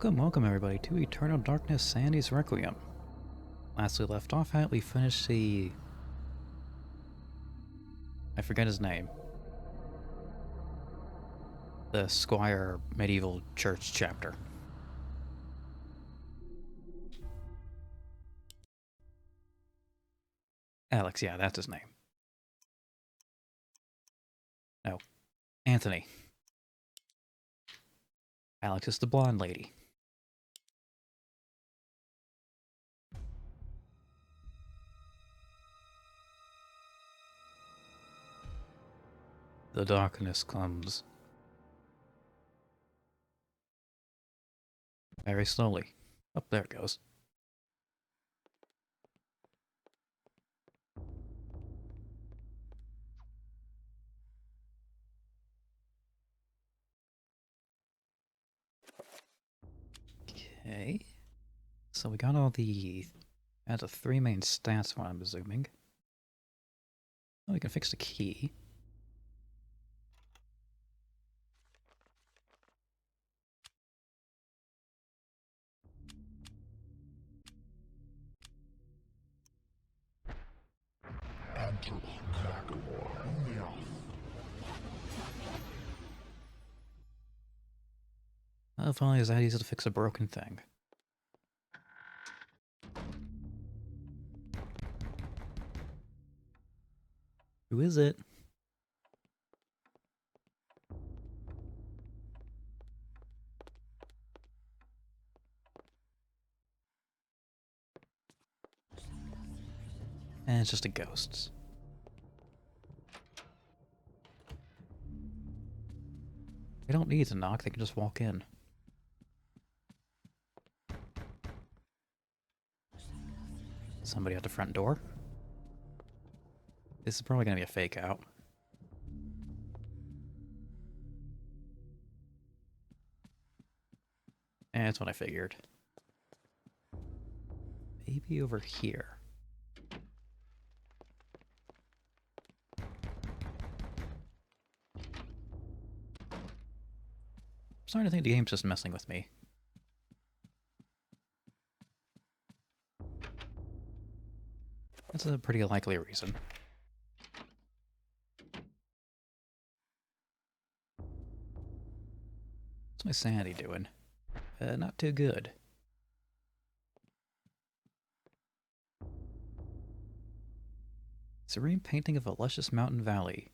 Welcome everybody to Eternal Darkness Sanity's Requiem. Last we left off at, we finished the... I forget his name. The Squire Medieval Church chapter. Alex, yeah, that's his name. No, Anthony. Alex is the blonde lady. The darkness comes very slowly. Oh, there it goes. Okay. So we got all the... That's the three main stats, what I'm assuming. Oh, we can fix the key. Well, if only it's that easy to fix a broken thing. Who is it? And it's just the ghosts. They don't need to knock, they can just walk in. Somebody at the front door. This is probably gonna be a fake out. And that's what I figured. Maybe over here. I'm starting to think the game's just messing with me. That's a pretty likely reason. What's my sanity doing? Not too good. Serene painting of a luscious mountain valley.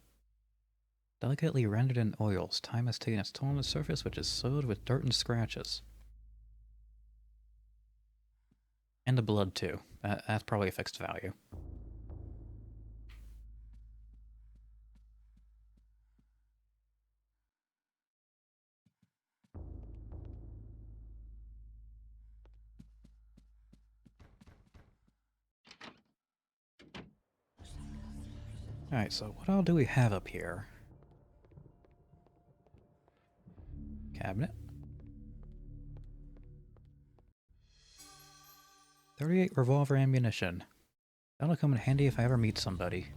Delicately rendered in oils, time has taken its toll on the surface, which is soiled with dirt and scratches. And the blood, too. That's probably a fixed value. Alright, so what all do we have up here? Cabinet. 38 revolver ammunition. That'll come in handy if I ever meet somebody.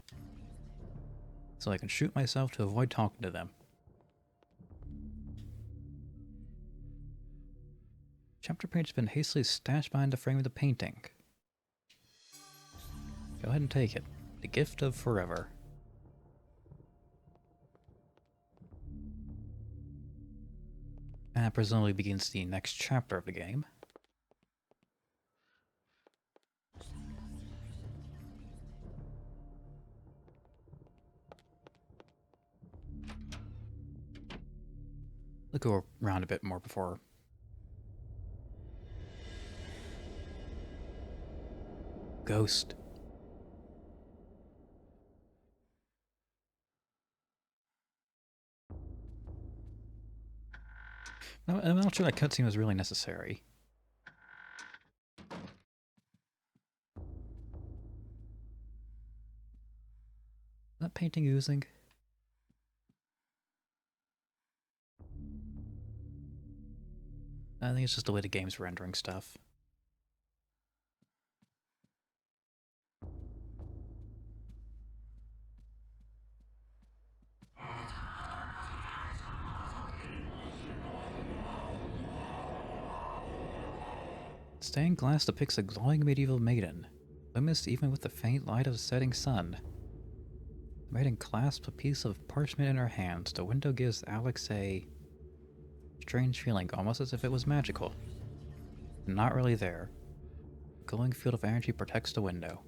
So I can shoot myself to avoid talking to them. Chapter page has been hastily stashed behind the frame of the painting. Go ahead and take it. The gift of forever. And that presumably begins the next chapter of the game. Let's go around a bit more before... Ghost. No, I'm not sure that cutscene was really necessary. Is that painting oozing? I think it's just the way the game's rendering stuff. Stained glass depicts a glowing medieval maiden, luminous even with the faint light of the setting sun. The maiden clasps a piece of parchment in her hands. The window gives Alex a strange feeling, almost as if it was magical. Not really there. A glowing field of energy protects the window.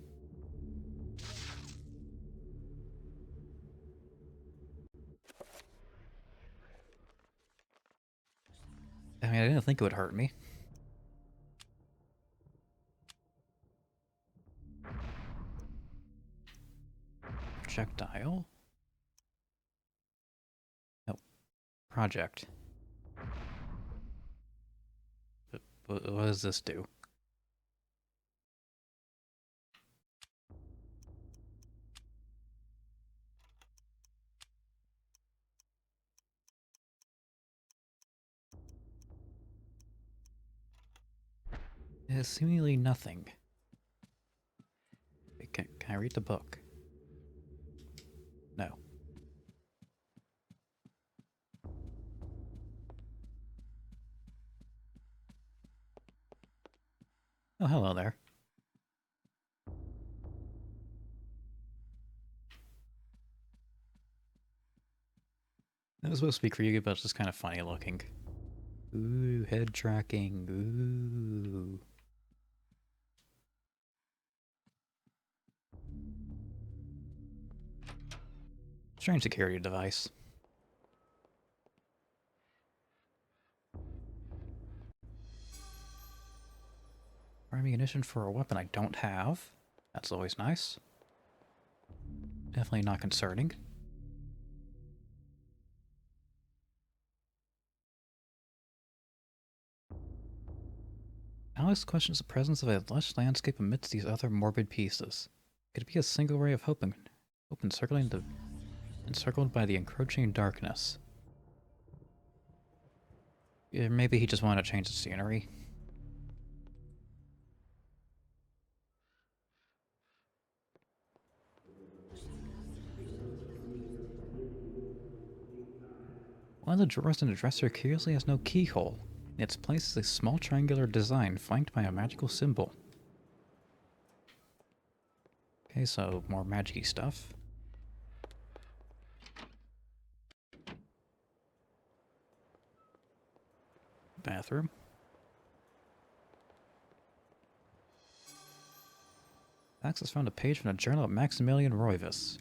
I mean, I didn't think it would hurt me. Projectile? No. Project. What does this do? It is seemingly nothing. Wait, can I read the book? No. Oh, hello there. That was supposed to be creepy, but it's just kind of funny looking. Ooh, head tracking. Ooh. Strange security device. Ammunition for a weapon I don't have. That's always nice. Definitely not concerning. Alex questions the presence of a lush landscape amidst these other morbid pieces. Could it be a single ray of hope encircled by the encroaching darkness? Yeah, maybe he just wanted to change the scenery. One of the drawers in the dresser curiously has no keyhole. In its place is a small triangular design flanked by a magical symbol. Okay, so more magic-y stuff. Bathroom. Max has found a page from the journal of Maximilian Roivus.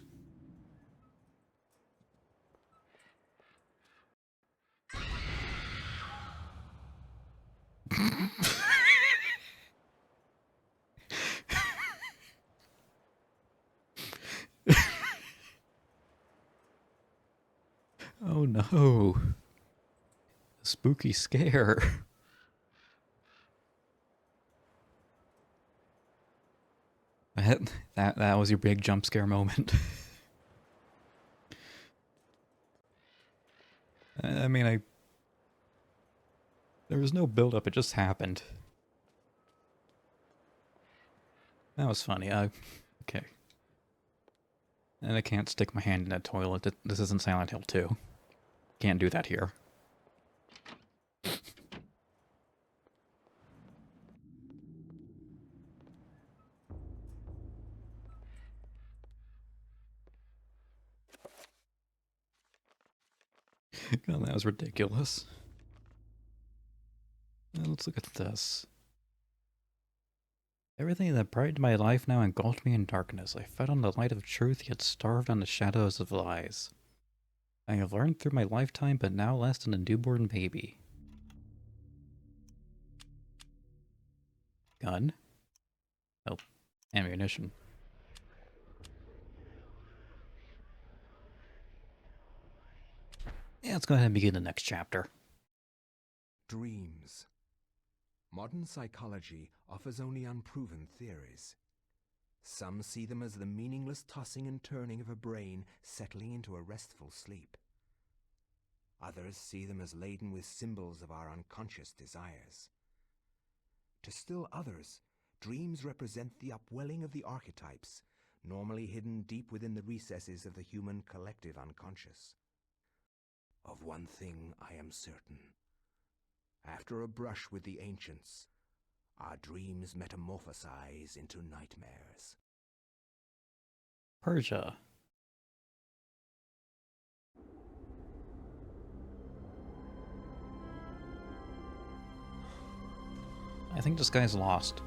Oh no. A spooky scare. That was your big jump scare moment. I mean, there was no build up, it just happened. That was funny. Okay. And I can't stick my hand in a toilet. This isn't Silent Hill 2. Can't do that here. God, that was ridiculous. Let's look at this. Everything that brightened my life now engulfed me in darkness. I fed on the light of truth, yet starved on the shadows of lies. I have learned through my lifetime, but now less than a newborn baby. Gun? Oh, ammunition. Yeah, let's go ahead and begin the next chapter. Dreams. Modern psychology offers only unproven theories. Some see them as the meaningless tossing and turning of a brain settling into a restful sleep. Others see them as laden with symbols of our unconscious desires. To still others, dreams represent the upwelling of the archetypes, normally hidden deep within the recesses of the human collective unconscious. Of one thing I am certain. After a brush with the ancients, Our dreams metamorphosize into nightmares. Persia. I think this guy's lost.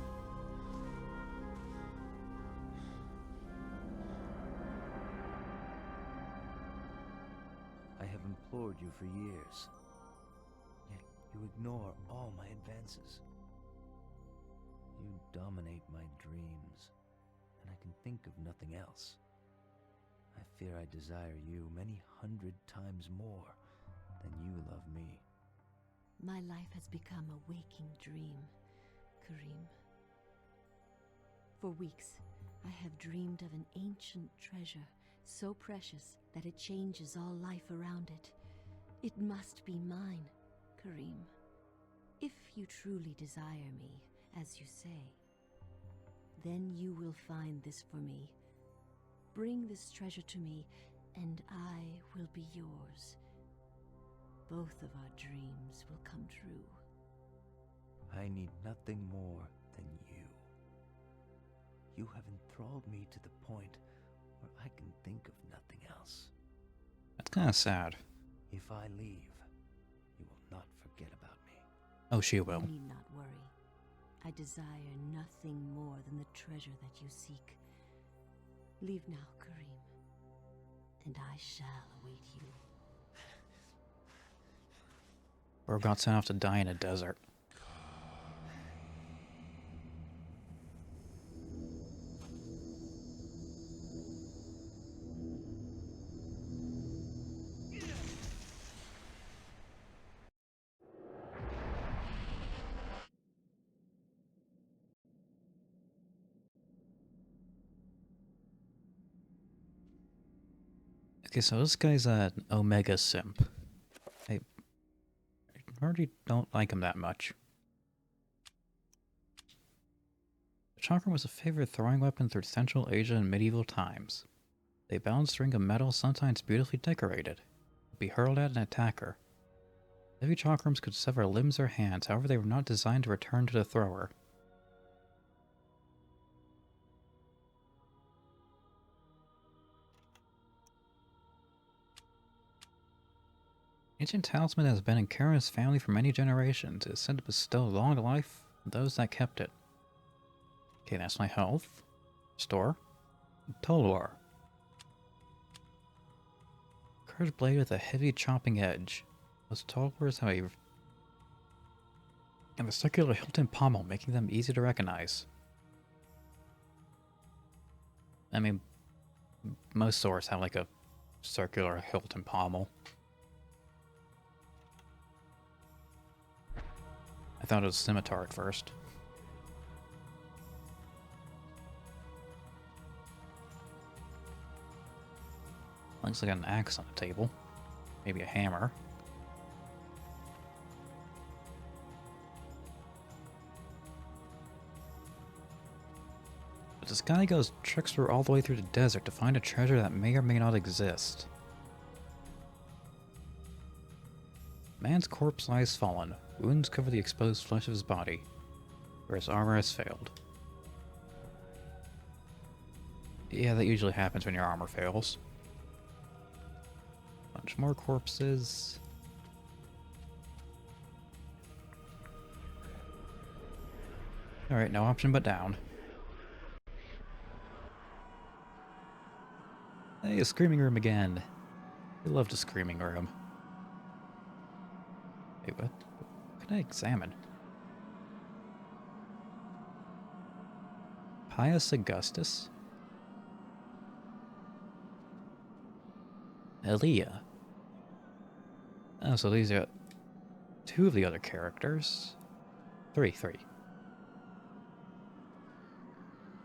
I have implored you for years, yet you ignore all my advances. You dominate my dreams, and I can think of nothing else. I fear I desire you many 100 times more than you love me. My life has become a waking dream, Karim. For weeks, I have dreamed of an ancient treasure, so precious that it changes all life around it. It must be mine, Karim. If you truly desire me, as you say, then you will find this for me. Bring this treasure to me, and I will be yours. Both of our dreams will come true. I need nothing more than you. You have enthralled me to the point where I can think of nothing else. That's kind of sad. If I leave, you will not forget about me. Oh, she will. You need not worry. I desire nothing more than the treasure that you seek. Leave now, Karim, and I shall await you. We're about sent off to die in a desert. Okay, so this guy's an Omega simp. I already don't like him that much. The chakram was a favorite throwing weapon through Central Asia in medieval times. A balanced ring of metal, sometimes beautifully decorated, would be hurled at an attacker. Heavy chakrams could sever limbs or hands, however they were not designed to return to the thrower. Ancient talisman has been in Karen's family for many generations. It is said to bestow long life on those that kept it. Okay, that's my health. Store. Tolwar. Curved blade with a heavy chopping edge. Most Tolwars have a circular hilt and pommel, making them easy to recognize. I mean, most swords have like a circular hilt and pommel. I thought it was scimitar at first. Looks like an axe on the table. Maybe a hammer. But this guy goes treks through all the way through the desert to find a treasure that may or may not exist. Man's corpse lies fallen. Wounds cover the exposed flesh of his body, where his armor has failed. Yeah, that usually happens when your armor fails. Bunch more corpses. Alright, no option but down. Hey, a screaming room again. I loved a screaming room. Wait, what can I examine? Pius Augustus? Elia. Oh, so these are two of the other characters. Three.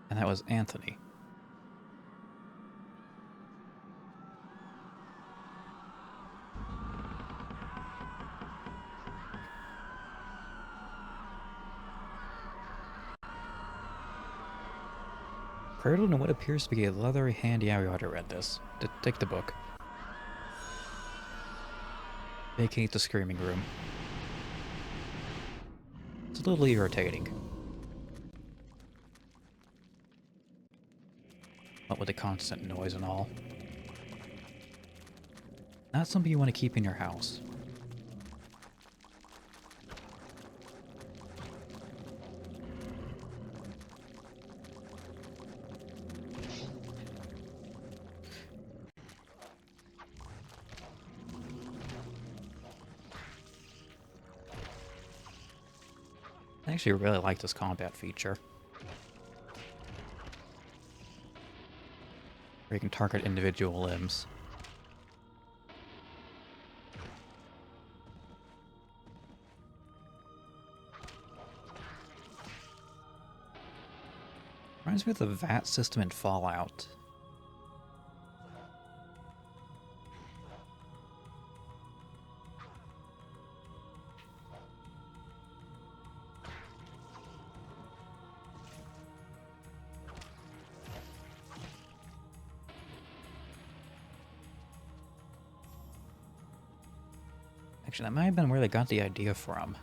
And that was Anthony. Cradled in what appears to be a leathery hand. Yeah, we already read this. Take the book. Vacate the screaming room. It's a little irritating. What with the constant noise and all. Not something you want to keep in your house. I actually really like this combat feature. Where you can target individual limbs. Reminds me of the VAT system in Fallout. Actually, that might have been where they got the idea from.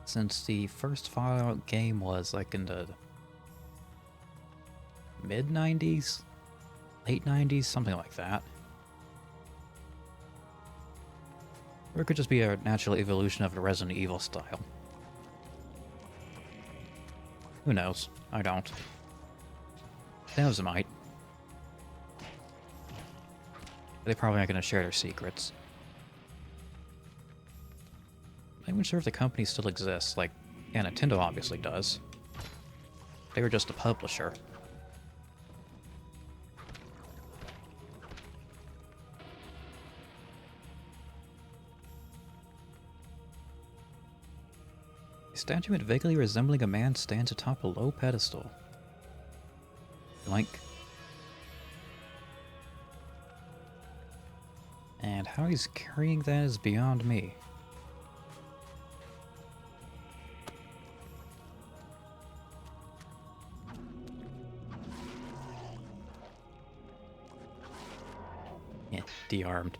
Since the first Fallout game was like in the mid-90s? Late 90s? Something like that. Or it could just be a natural evolution of the Resident Evil style. Who knows? I don't. Devs might. They're probably not going to share their secrets. I'm even sure if the company still exists. Like, yeah, Nintendo obviously does. They were just a publisher. A statue vaguely resembling a man stands atop a low pedestal. Blank. And how he's carrying that is beyond me. Yeah, de-armed.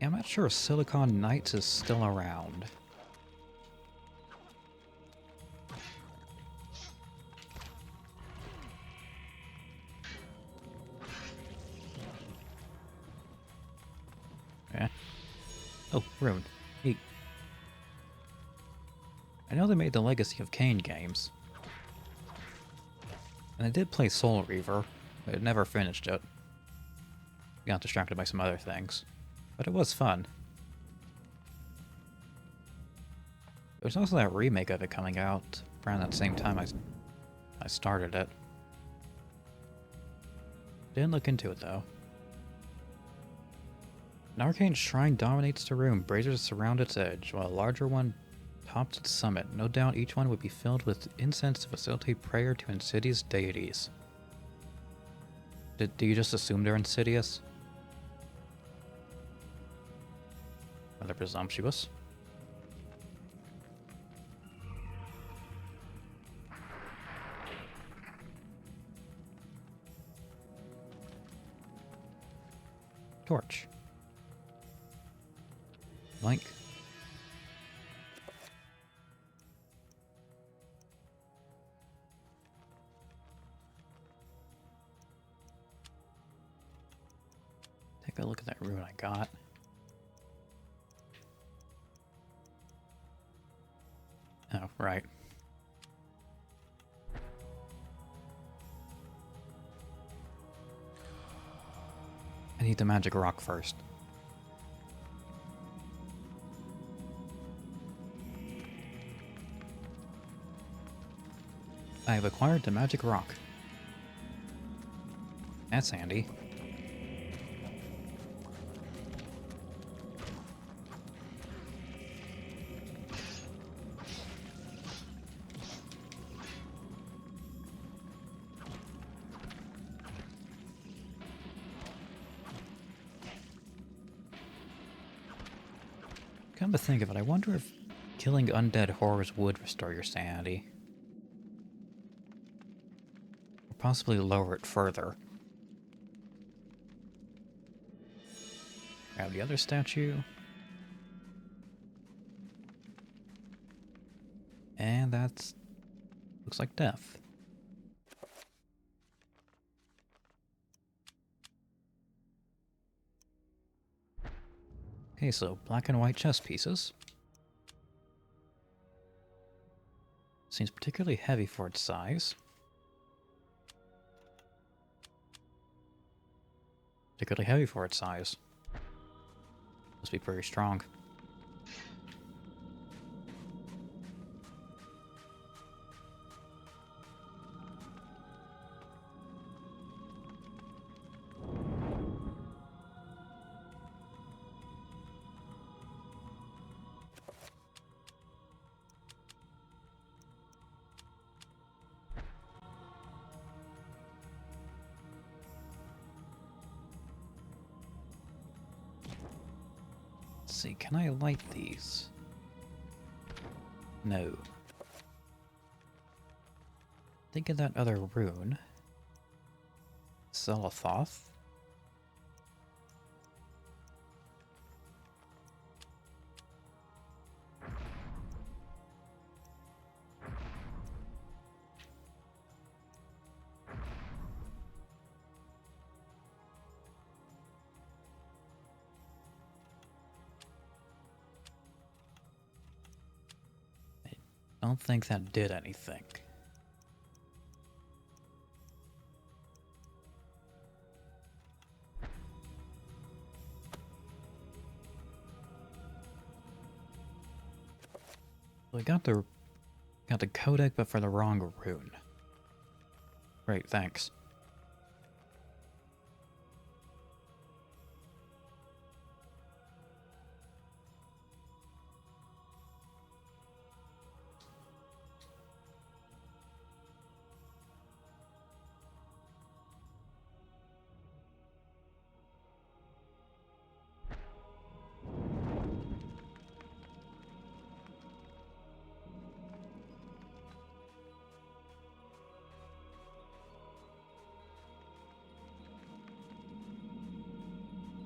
Yeah, I'm not sure if Silicon Knights is still around. Yeah. Oh, rune. Neat. I know they made the Legacy of Kain games. And I did play Soul Reaver, but I never finished it. Got distracted by some other things. But it was fun. There's also that remake of it coming out around that same time I started it. Didn't look into it though. An arcane shrine dominates the room, braziers surround its edge, while a larger one tops its summit. No doubt each one would be filled with incense to facilitate prayer to insidious deities. Do you just assume they're insidious? Rather presumptuous. Torch. Blank. Take a look at that rune I got. Oh, right. I need the magic rock first. I have acquired the magic rock. That's handy. Come to think of it, I wonder if killing undead horrors would restore your sanity. Or possibly lower it further. Grab the other statue. And that's... looks like death. Okay, so black and white chess pieces. Seems particularly heavy for its size. Particularly heavy for its size. Must be pretty strong. Let's see, can I light these? No. Think of that other rune. Zelothoth. I don't think that did anything. So I got the codec, but for the wrong rune. Great, thanks.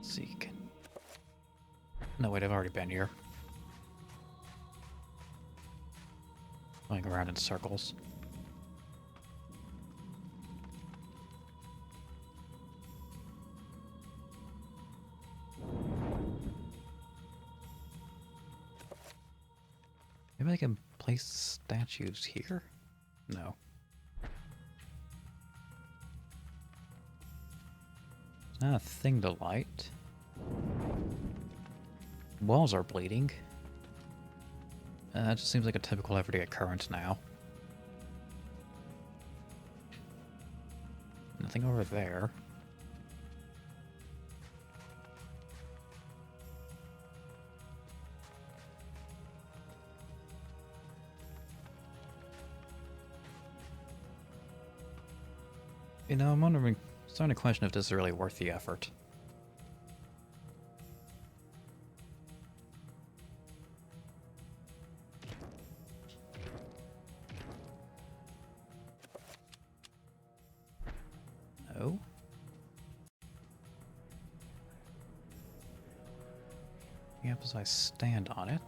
Seek. No, wait, I've already been here. Going around in circles. Maybe I can place statues here? No. It's not a thing to light. Walls are bleeding. That just seems like a typical everyday occurrence now. Nothing over there. You know, I'm wondering, starting to question if this is really worth the effort. No. Yep, as I stand on it.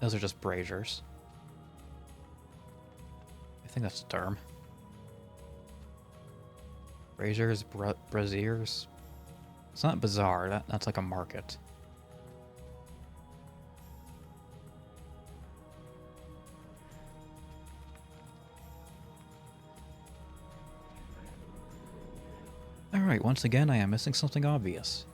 Those are just braziers. I think that's the term. Braziers, braziers. It's not bizarre, that's like a market. Alright, once again I am missing something obvious.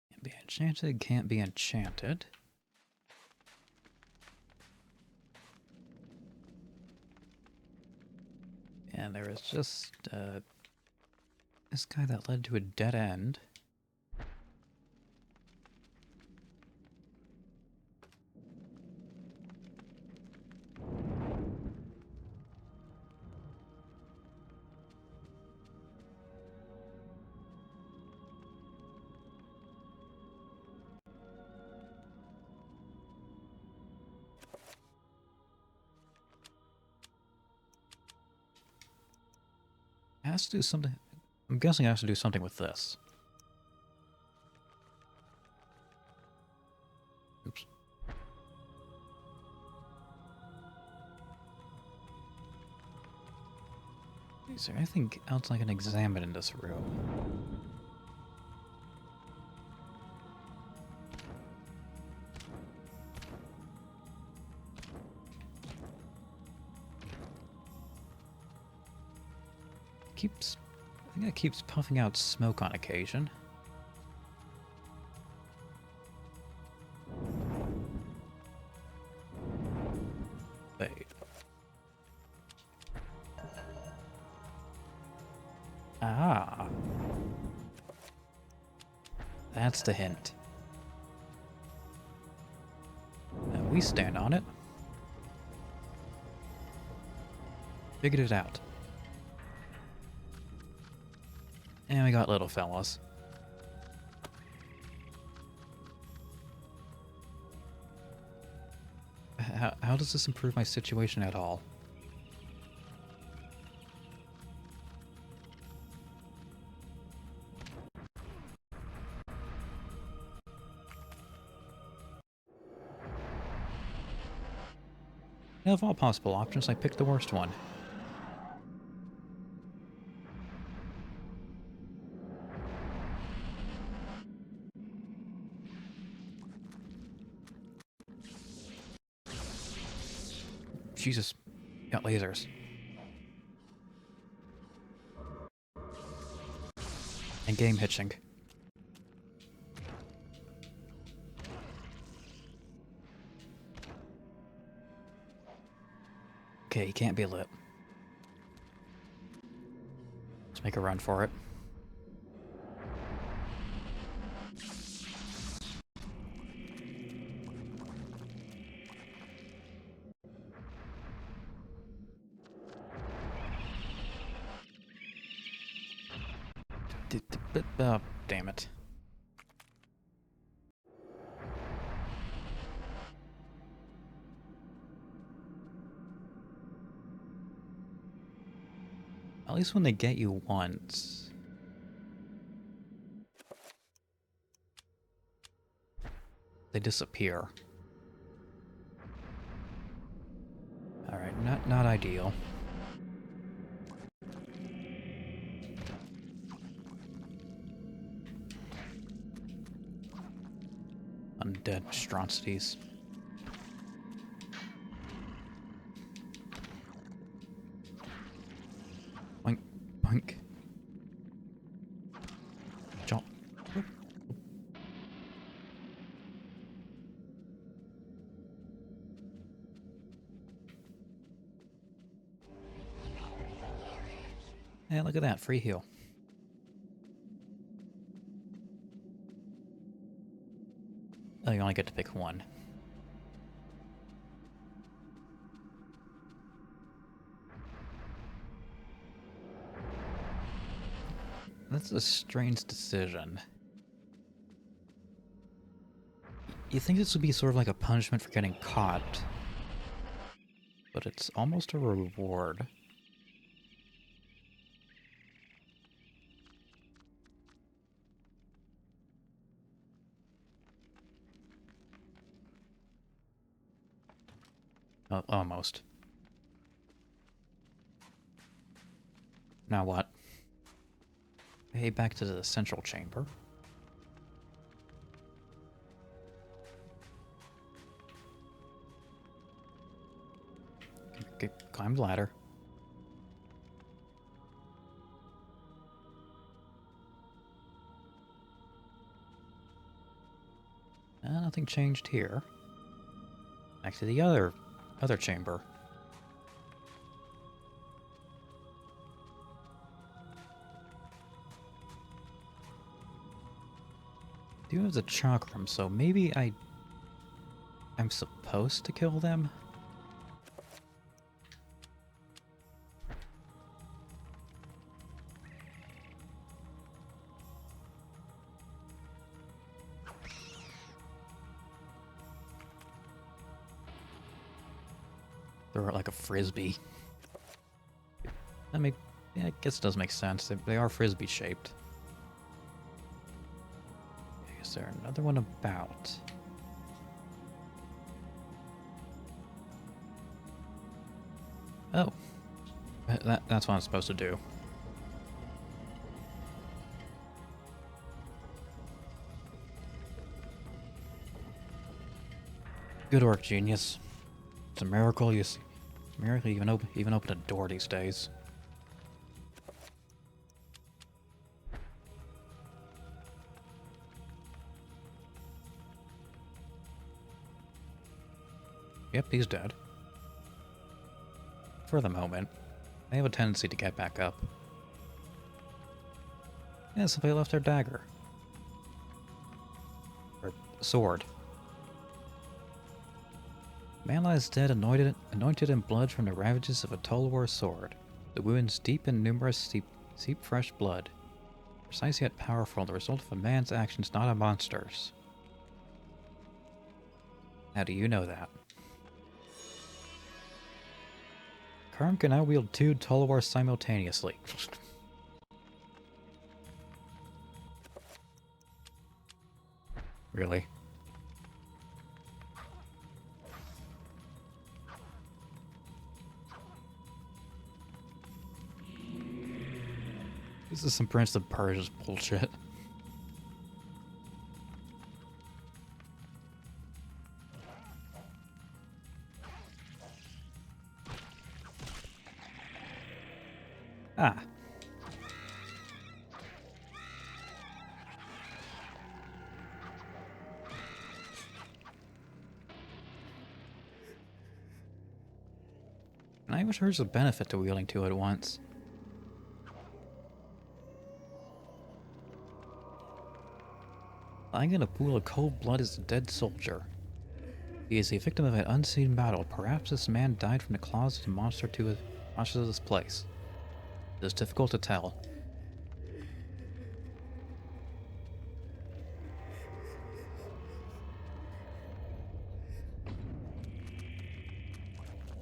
Can't be enchanted, can't be enchanted. And there is just this guy that led to a dead end. It has to do something. I'm guessing it has to do something with this. Oops. Is there anything else I can examine in this room? I think it keeps puffing out smoke on occasion. Wait. Ah. That's the hint. And we stand on it. Figured it out. And we got little fellas. How does this improve my situation at all? Of all possible options, I picked the worst one. Jesus, got lasers. And game hitching. Okay, he can't be lit. Let's make a run for it. Oh, damn it. At least when they get you once. They disappear. Alright, not ideal. Undead monstrosities. Boink, boink. Jump. Hey, look at that, free heal. Oh, you only get to pick one. That's a strange decision. You think this would be sort of like a punishment for getting caught, but it's almost a reward. Oh, almost. Now what? Hey, back to the central chamber. Okay, climb the ladder. Nothing changed here. Back to the other chamber. Do have the chakram, so maybe I'm supposed to kill them? Throw it like a frisbee. Maybe Yeah, I guess it does make sense. They are frisbee shaped. Is there another one about? Oh. That's what I'm supposed to do. Good work, genius. It's a miracle you see. It's a miracle you even open a door these days. Yep, he's dead. For the moment. They have a tendency to get back up. Yeah, somebody left their dagger. Or sword. Man lies dead, anointed in blood from the ravages of a Tulwar sword. The wounds deep and numerous seep fresh blood. Precise yet powerful, the result of a man's actions, not a monster's. How do you know that? Karm can now wield 2 Tulwars simultaneously. Really? This is some Prince of Persia's bullshit. Ah. I wish there was a benefit to wielding 2 at once. Lying in a pool of cold blood is a dead soldier. He is the victim of an unseen battle. Perhaps this man died from the claws of the monsters of this place. It is difficult to tell.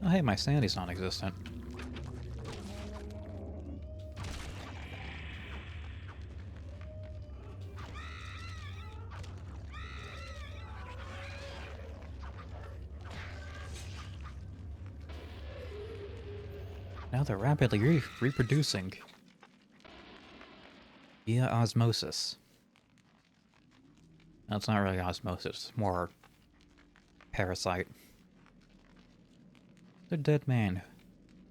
Oh hey, my sanity's non-existent. Now they're rapidly reproducing via osmosis. That's not really osmosis, it's more parasite. The dead man.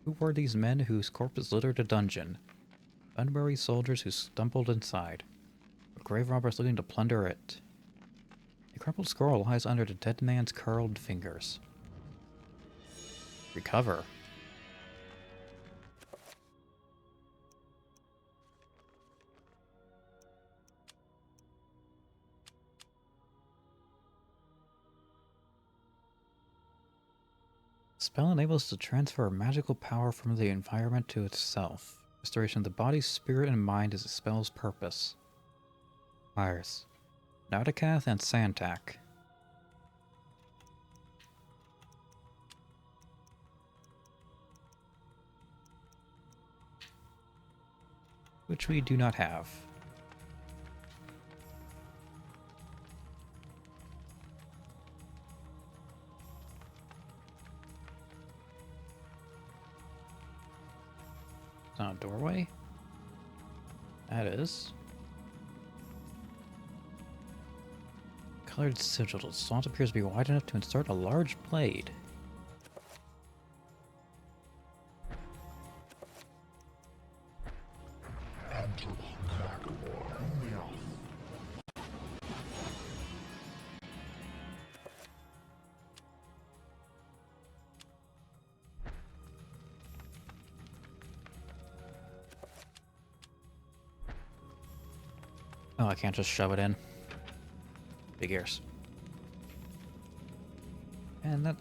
Who were these men whose corpses littered the dungeon? Unwary soldiers who stumbled inside. Or grave robbers looking to plunder it. A crumpled scroll lies under the dead man's curled fingers. Recover. Spell enables to transfer magical power from the environment to itself. Restoration of the body, spirit, and mind is the spell's purpose. Fires. Nautikath and Santak. Which we do not have. It's not a doorway? That is. Colored sigil. The slot appears to be wide enough to insert a large blade. Oh, I can't just shove it in. Big ears. And that...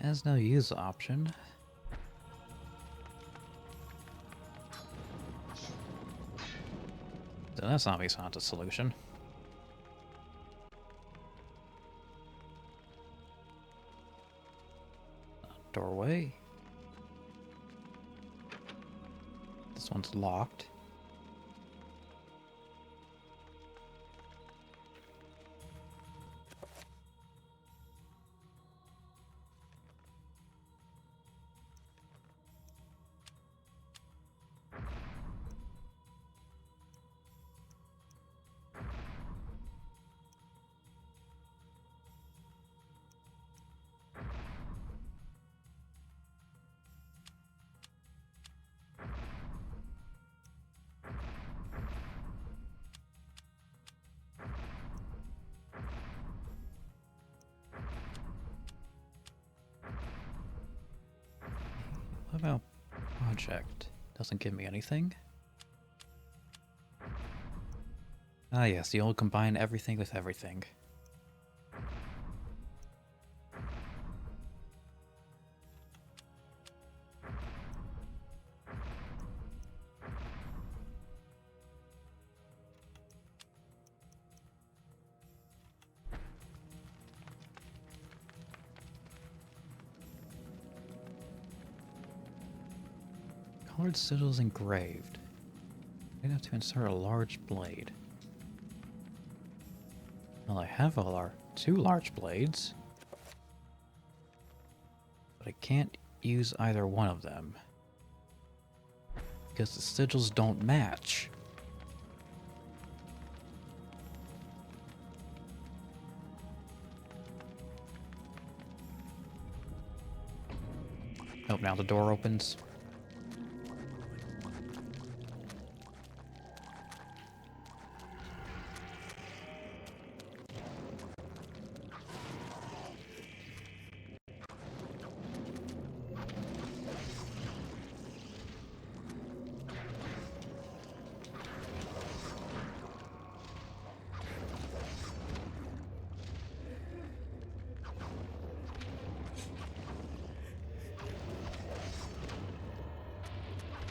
has no use option. that's obviously not the solution. Doorway. This one's locked. What about project? Doesn't give me anything. Ah yes, the old combine everything with everything. Colored sigils engraved. I'd have to insert a large blade. Well, I have two large blades, but I can't use either one of them because the sigils don't match. Oh, now the door opens.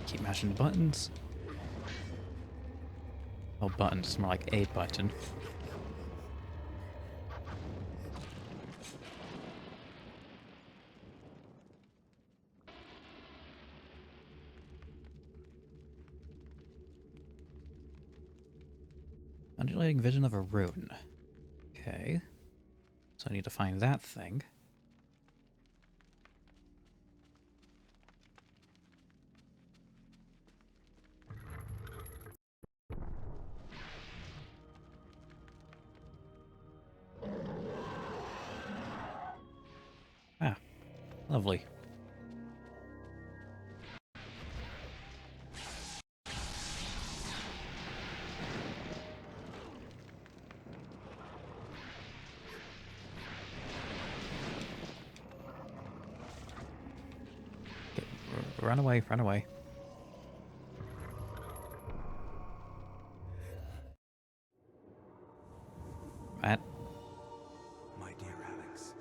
Keep mashing the buttons. Oh, buttons. It's more like a button. Undulating vision of a rune. Okay. So I need to find that thing. Ah, lovely. Okay, run away, run away. Matt. My dear Alex,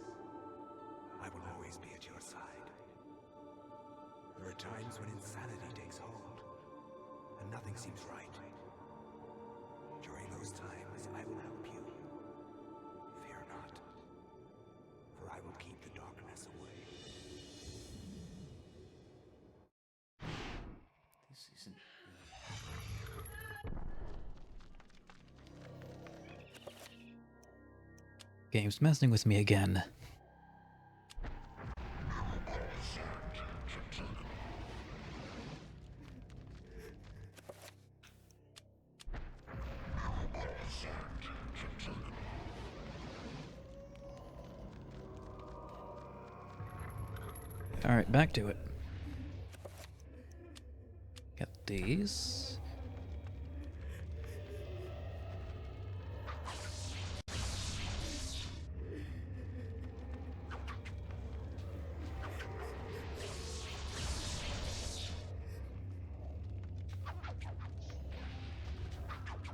I will always be at your side. There are times when insanity takes hold, and nothing seems right. During those times, I will help you. Fear not, for I will keep the darkness away. This isn't Game's messing with me again. Alright, back to it. Get these.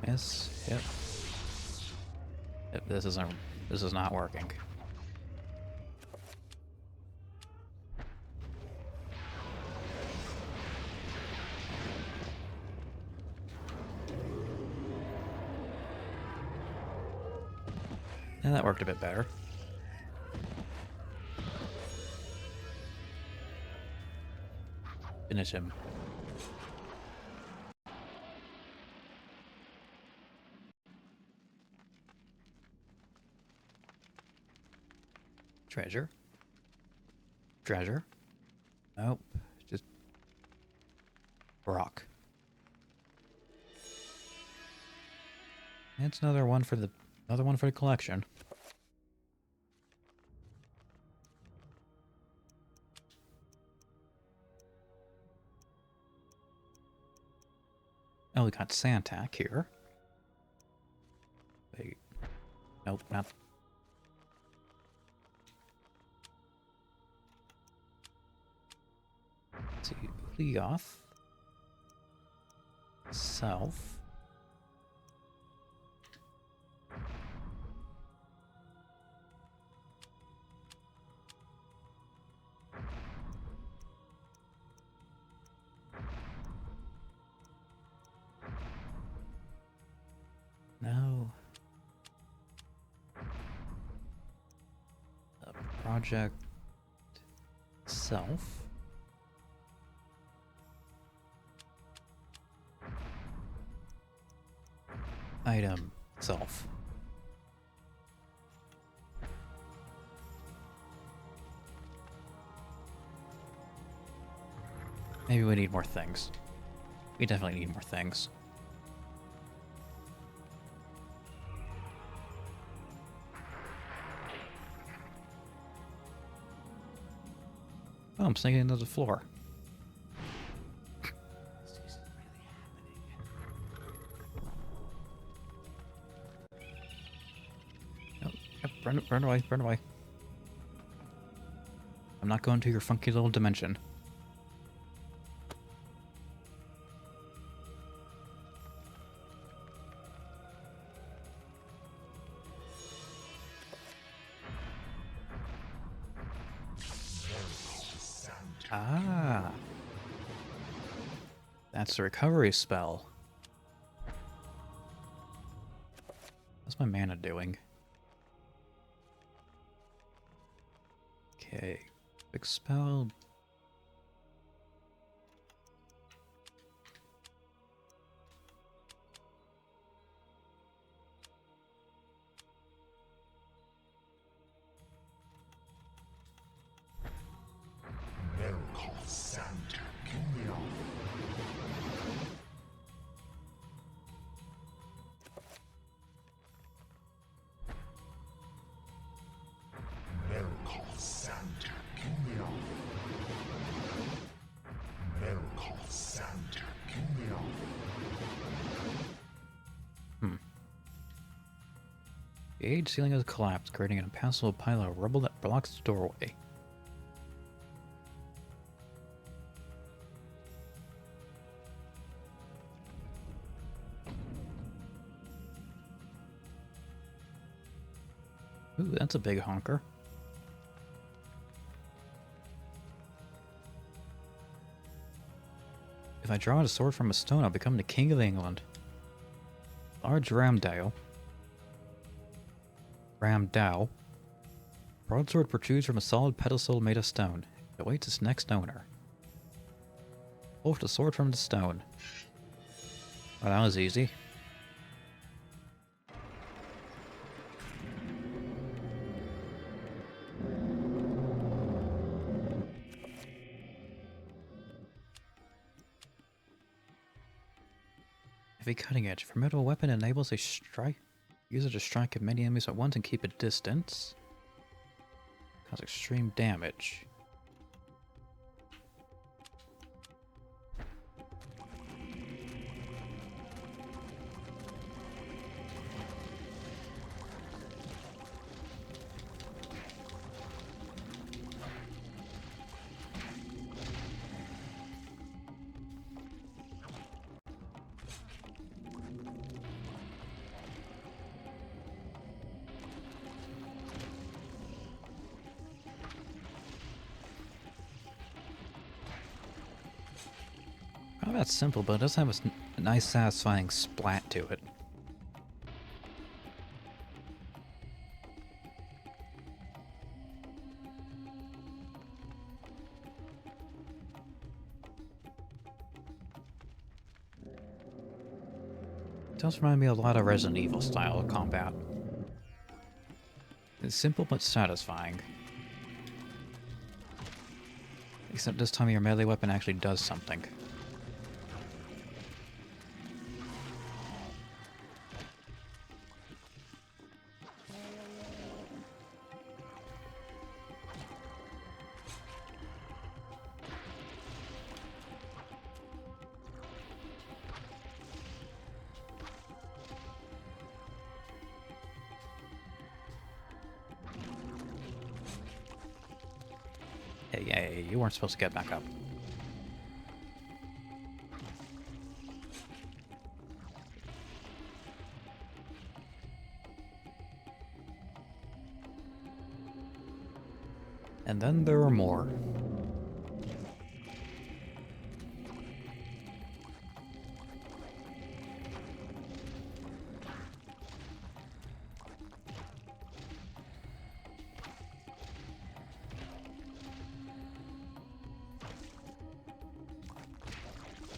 Yes, yep. Yep, this is not working. And that worked a bit better. Finish him. Treasure. Treasure. Nope. Just rock. It's another one for the collection. Oh, we got Santac here. Wait. Nope, not. Let's see. Leoth. Self. No. Project self. Item self. Maybe we need more things. We definitely need more things. Oh, I'm sinking into the floor. This isn't really happening. Nope, run away, run away. I'm not going to your funky little dimension. Ah. That's the recovery spell. What's my mana doing? Okay. Quick spell. The age ceiling has collapsed, creating an impassable pile of rubble that blocks the doorway. Ooh, that's a big honker. If I draw a sword from a stone, I'll become the King of England. Large Ramdale. Broadsword protrudes from a solid pedestal made of stone. It awaits its next owner. Pull the sword from the stone. Oh, that was easy. Heavy cutting edge. Formidable weapon enables a user to strike at many enemies at once and keep a distance. Cause extreme damage. Oh, that's simple, but it does have a nice, satisfying splat to it. does remind me a lot of Resident Evil style combat. It's simple but satisfying. Except this time your melee weapon actually does something. Hey, you weren't supposed to get back up. And then there were more.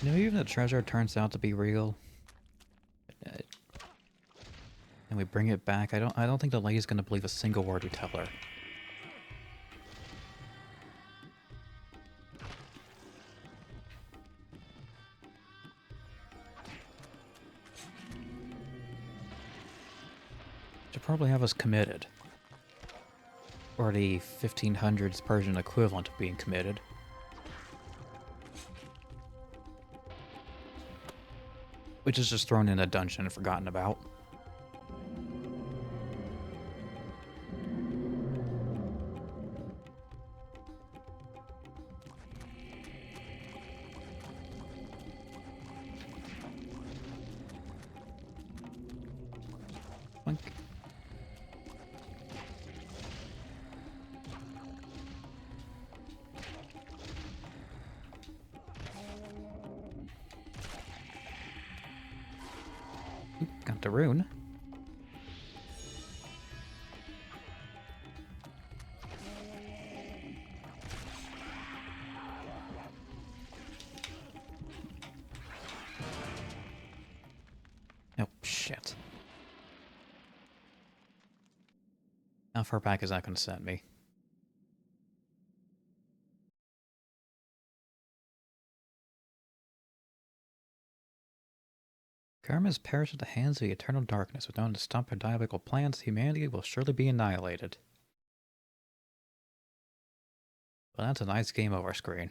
You know, even the treasure turns out to be real, and we bring it back. I don't think the lady's gonna believe a single word we tell her. She'll probably have us committed, or the 1500s Persian equivalent of being committed. Which is just thrown in a dungeon and forgotten about. Boink. Oop, got the rune. Oh, shit. How far back is that going to send me? Karma's perished at the hands of the eternal darkness. Without one to stop her diabolical plans, humanity will surely be annihilated. Well, that's a nice game over screen.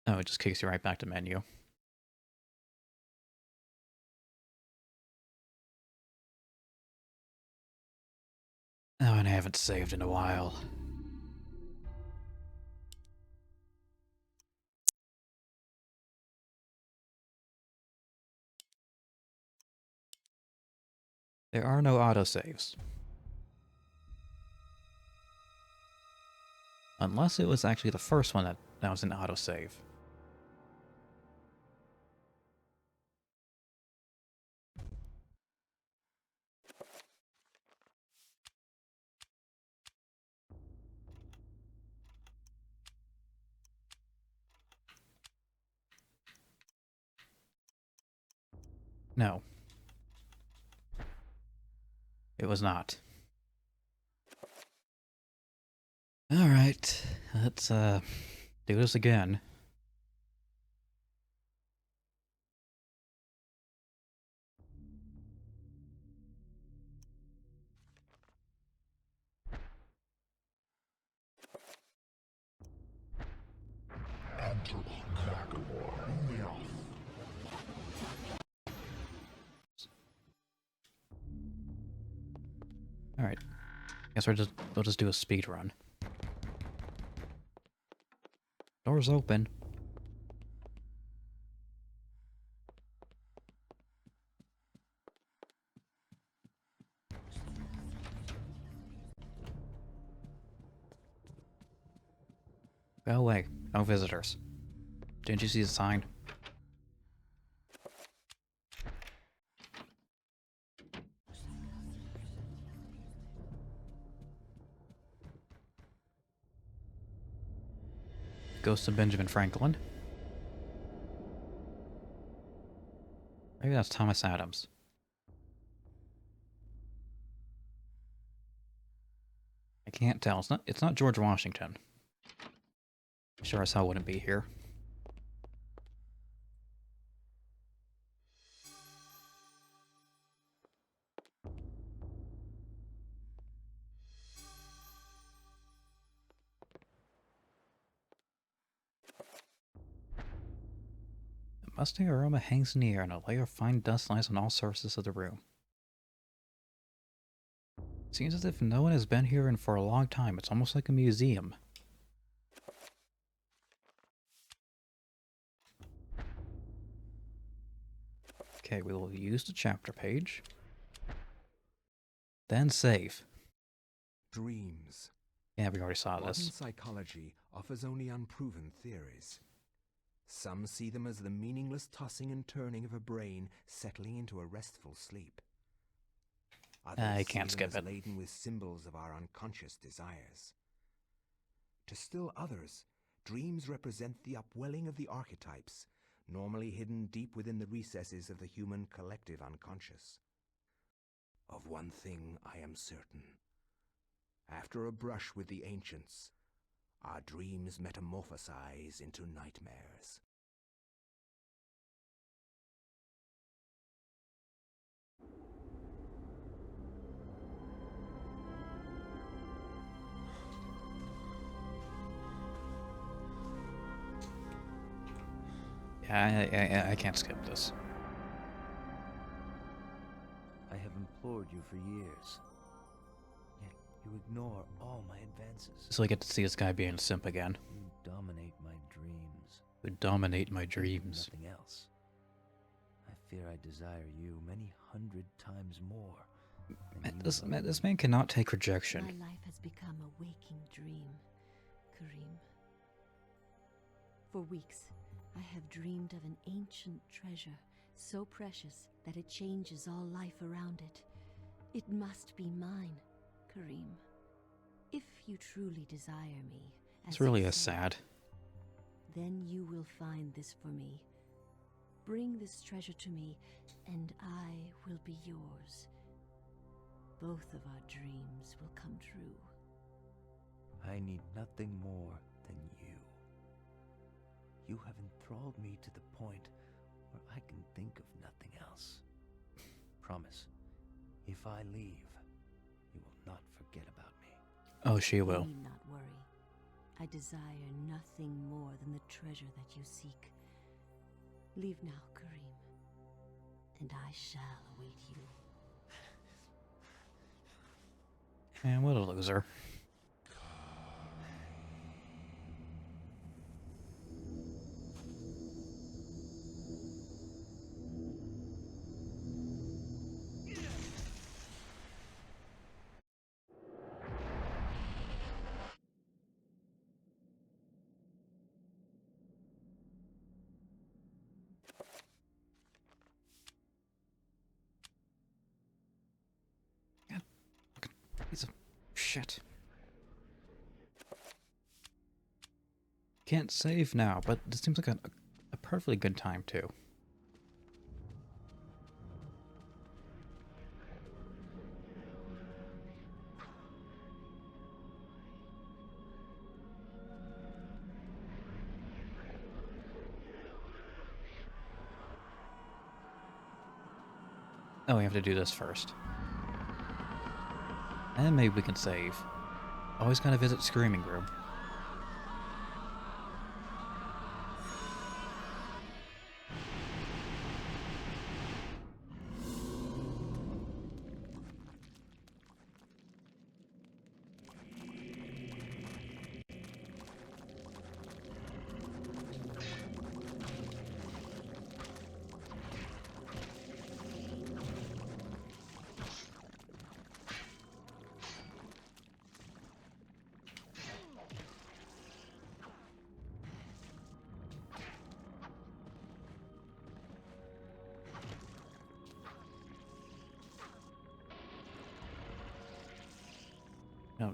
Oh, it just kicks you right back to menu. Oh, and I haven't saved in a while. There are no autosaves. Unless it was actually the first one that was an autosave. No. It was not. Alright, let's do this again. Alright. Guess we'll just do a speed run. Door's open. Go away. No visitors. Didn't you see the sign? Ghost of Benjamin Franklin. Maybe that's Thomas Adams. I can't tell. It's not George Washington. Sure as hell wouldn't be here. The musty aroma hangs in the air, and a layer of fine dust lies on all surfaces of the room. It seems as if no one has been here in for a long time. It's almost like a museum. Okay, we will use the chapter page. Then save. Dreams. Yeah, we already saw Modern this. psychology offers only unproven theories. Some see them as the meaningless tossing and turning of a brain settling into a restful sleep. Others I can't see them skip as it. laden with symbols of our unconscious desires. To still others, dreams represent the upwelling of the archetypes, normally hidden deep within the recesses of the human collective unconscious. Of one thing I am certain. After a brush with the ancients, our dreams metamorphosize into nightmares. Yeah, I can't skip this. I have implored you for years, yet you ignore all my advances. So I get to see this guy being a simp again. You dominate my dreams. Would dominate my Think of dreams. Nothing else. I fear I desire you many 100 times more. than you love This me. man cannot take rejection. My life has become a waking dream, Kareem. For weeks, I have dreamed of an ancient treasure, so precious that it changes all life around it. It must be mine, Kareem. If you truly desire me, It's as really you a say, sad. then you will find this for me. Bring this treasure to me, and I will be yours. Both of our dreams will come true. I need nothing more than you. You have enthralled me to the point where I can think of nothing else. Promise, if I leave, you will not forget about me. Oh, she You will. need not worry. I desire nothing more than the treasure that you seek. Leave now, Kareem, and I shall await you. Man, what a loser. Piece of shit. Can't save now, but this seems like a perfectly good time too. Oh, we have to do this first. And maybe we can save. Always gotta visit Screaming Room.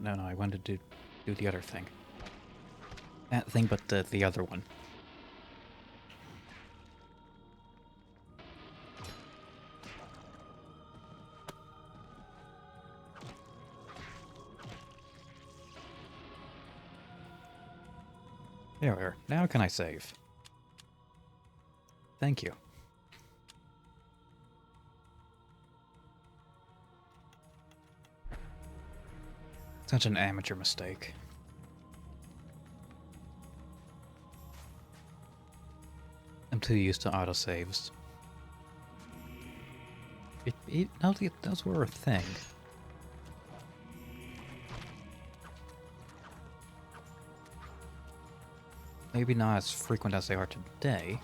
No, I wanted to do the other thing. That thing, but the other one. There we are. Now can I save? Thank you. Such an amateur mistake. I'm too used to autosaves. Those were a thing. Maybe not as frequent as they are today.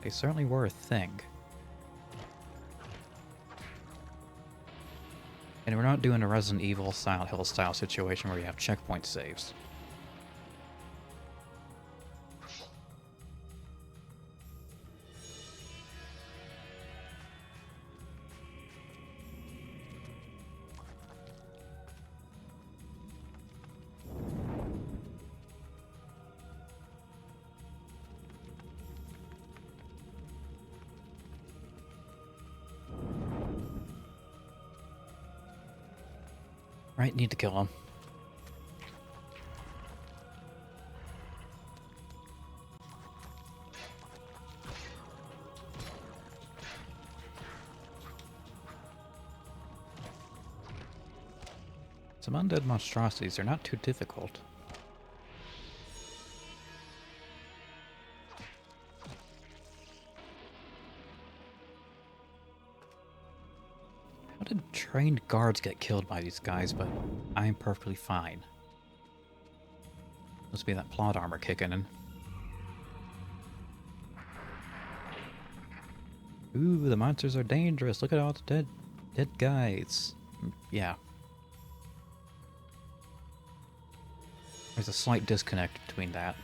They certainly were a thing. And we're not doing a Resident Evil Silent Hill style situation where you have checkpoint saves. Right, need to kill him. Some undead monstrosities are not too difficult. How did trained guards get killed by these guys, but I'm perfectly fine? Must be that plot armor kicking in. Ooh, the monsters are dangerous. Look at all the dead guys. Yeah. There's a slight disconnect between that.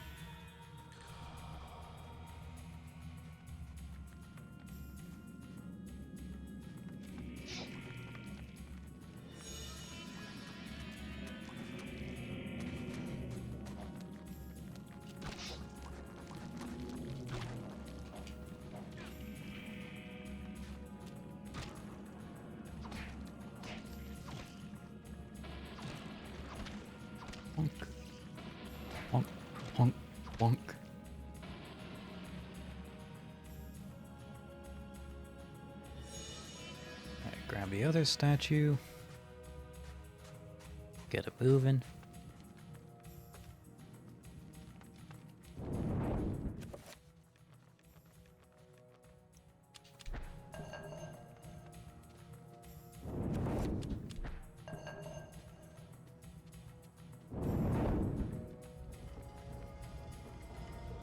Bonk. Bonk. Bonk. Bonk. Alright, grab the other statue. Get it moving.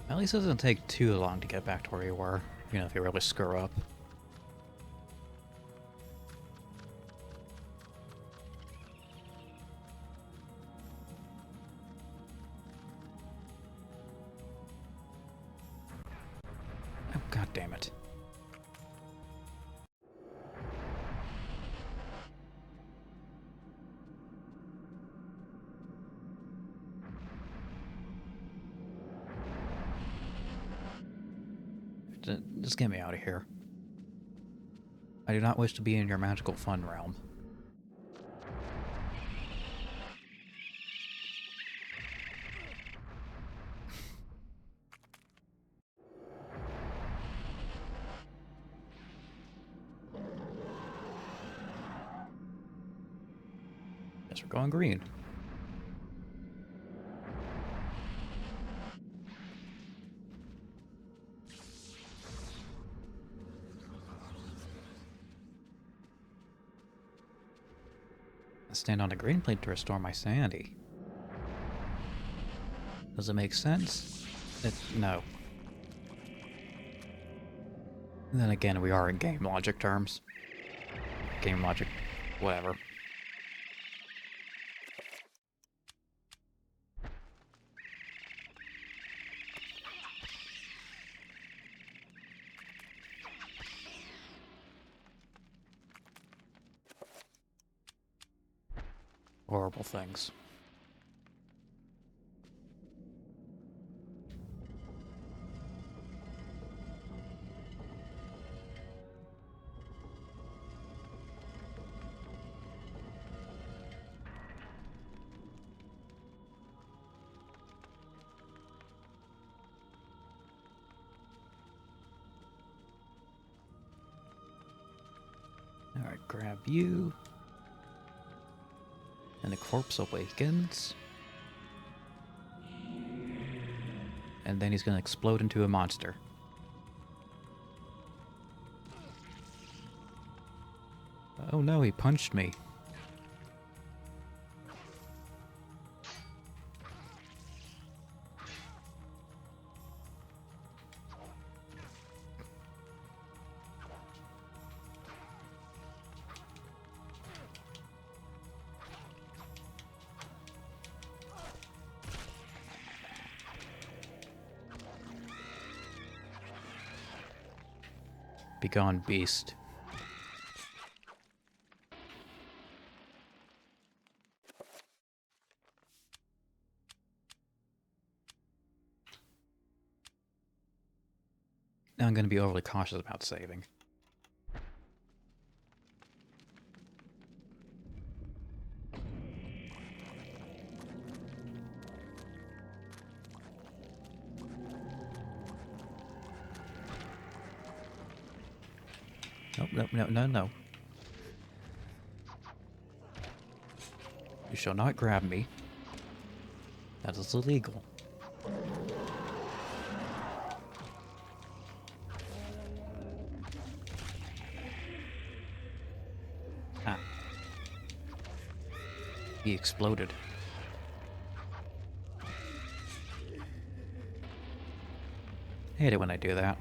At least it doesn't take too long to get back to where you were, you know, if you really screw up. Oh, god damn it. Just get me out of here. I do not wish to be in your magical fun realm. Guess we're going green. I stand on a green plate to restore my sanity. Does it make sense? No. And then again, we are in game logic terms. Game logic, whatever. Horrible things. grab you. And the corpse awakens. And then he's gonna explode into a monster. Oh no, he punched me. Begone, beast. Now I'm going to be overly cautious about saving. Nope, nope, no, no, no. You shall not grab me. That is illegal. Ah. He exploded. I hate it when I do that.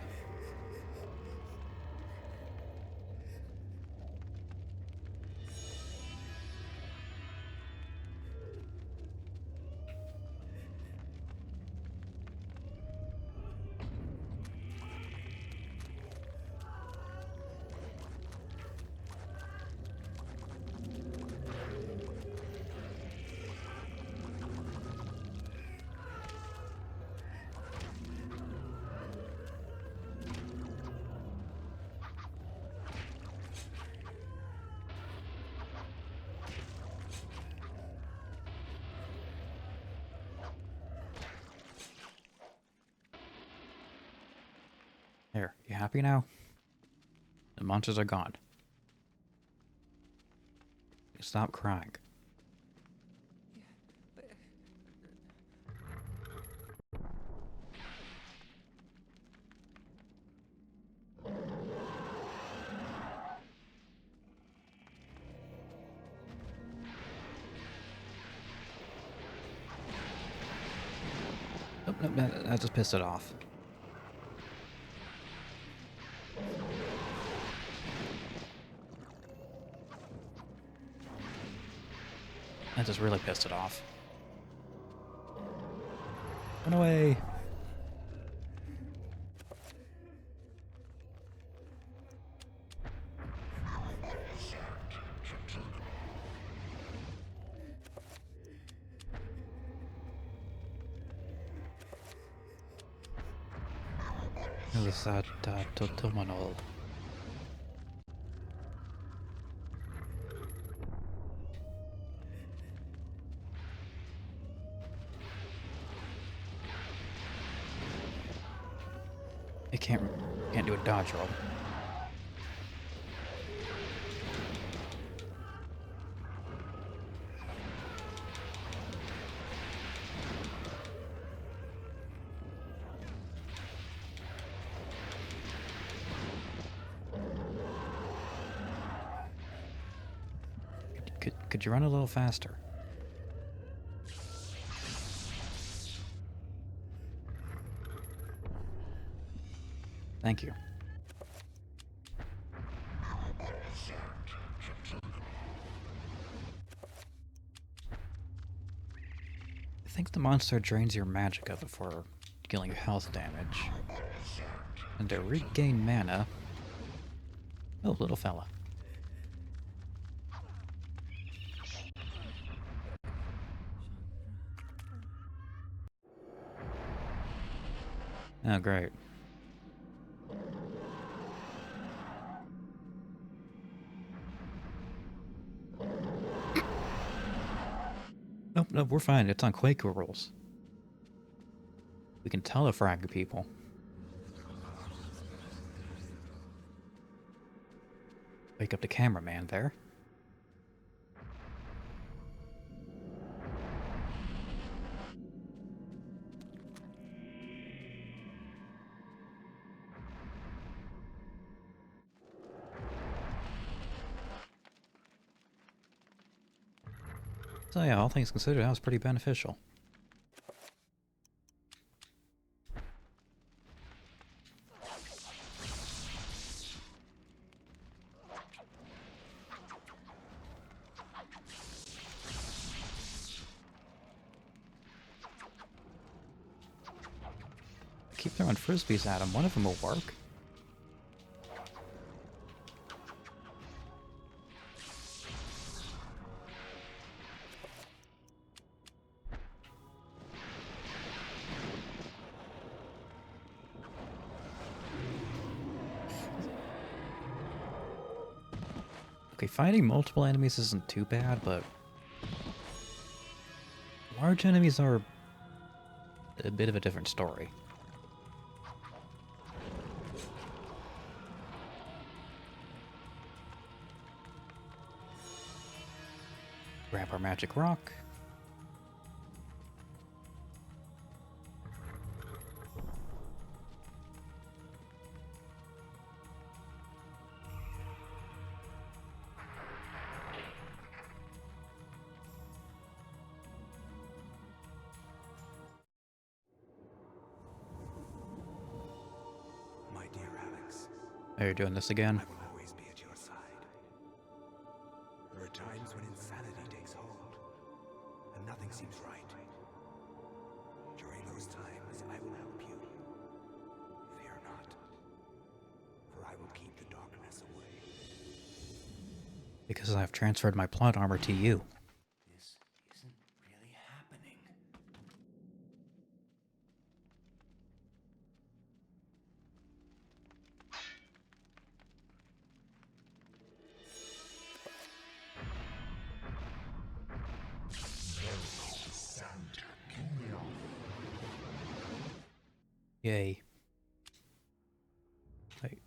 There, you happy now? The monsters are gone. Stop crying. Nope, nope, that just pissed it off. That just really pissed it off. Run away! Elisata Totomanol. It can't do a dodge roll. Could you run a little faster? Thank you. I think the monster drains your magicka before dealing health damage. And to regain mana... Oh, little fella. Oh, great. Nope, nope, we're fine. It's on Quaker rules. We can telefrag people. Wake up the cameraman there. So yeah, all things considered, that was pretty beneficial. Keep throwing frisbees at him. One of them will work. Okay, fighting multiple enemies isn't too bad, but large enemies are a bit of a different story. Grab our magic rock. My dear Alex, Are you doing this again? I will always be at your side. There are times when insanity takes hold, and nothing seems right. During those times, I will help you. Fear not, for I will keep the darkness away. Because I've transferred my plot armor to you. This isn't really happening. Yay. Wait.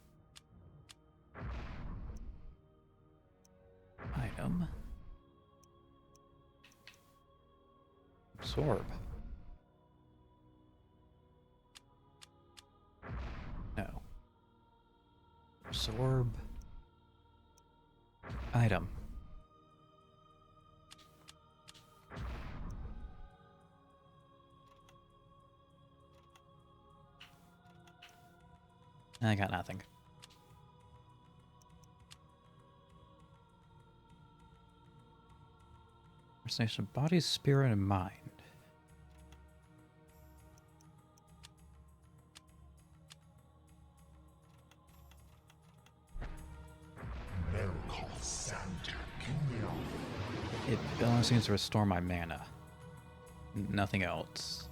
Item. Absorb. No. Absorb. Item. I got nothing. Representation of body, spirit, and mind. It only seems to restore my mana. Nothing else.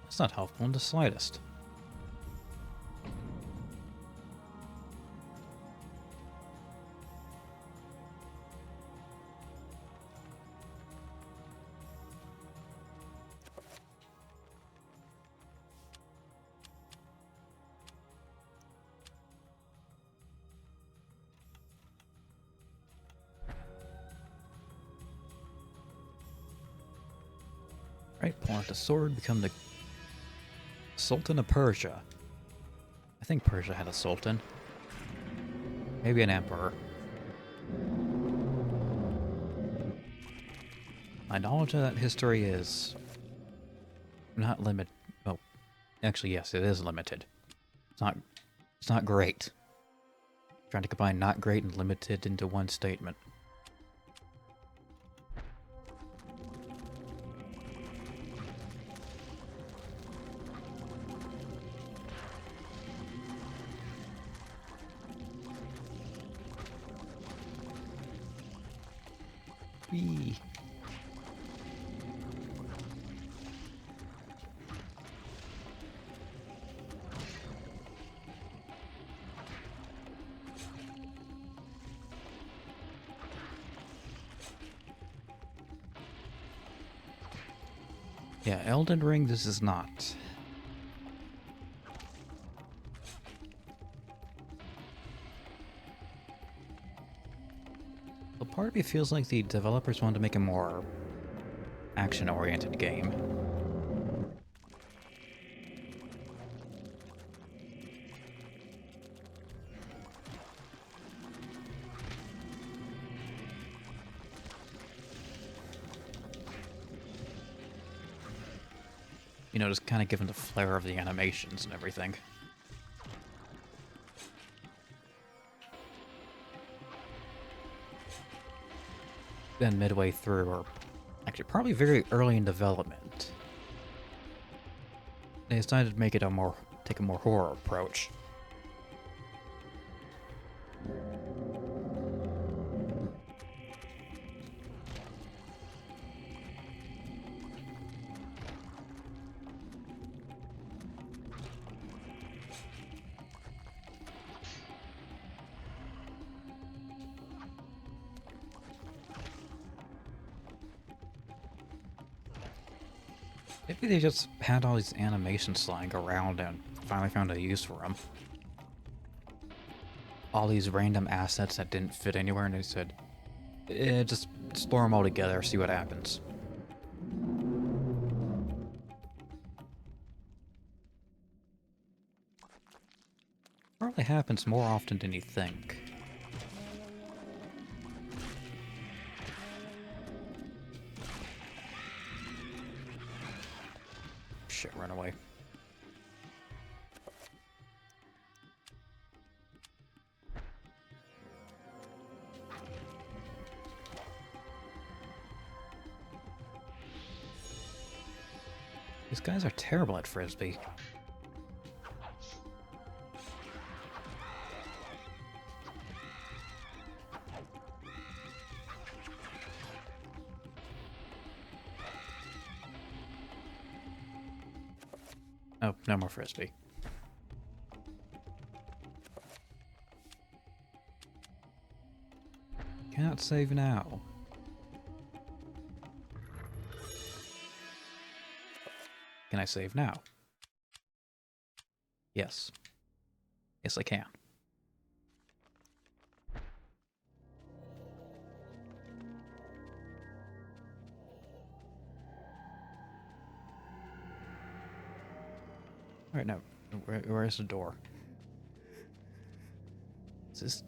That's not helpful in the slightest. Right, pull out the sword, become the Sultan of Persia. I think Persia had a sultan. Maybe an emperor. My knowledge of that history is not limited. Well, actually, yes, it is limited. It's not great. Trying to combine not great and limited into one statement. Whee. Yeah, Elden Ring, this is not. part of me feels like the developers wanted to make a more action-oriented game. You know, just kind of given the flair of the animations and everything. Then midway through, or actually probably very early in development, they decided to make it take a more horror approach. Maybe they just had all these animations lying around and finally found a use for them. All these random assets that didn't fit anywhere, and they said, just explore them all together, see what happens. Probably happens more often than you think. Shit, run away. These guys are terrible at Frisbee. Oh, no more Frisbee. Cannot save now. Can I save now? Yes. Yes, I can. Alright, now, where is the door? Is this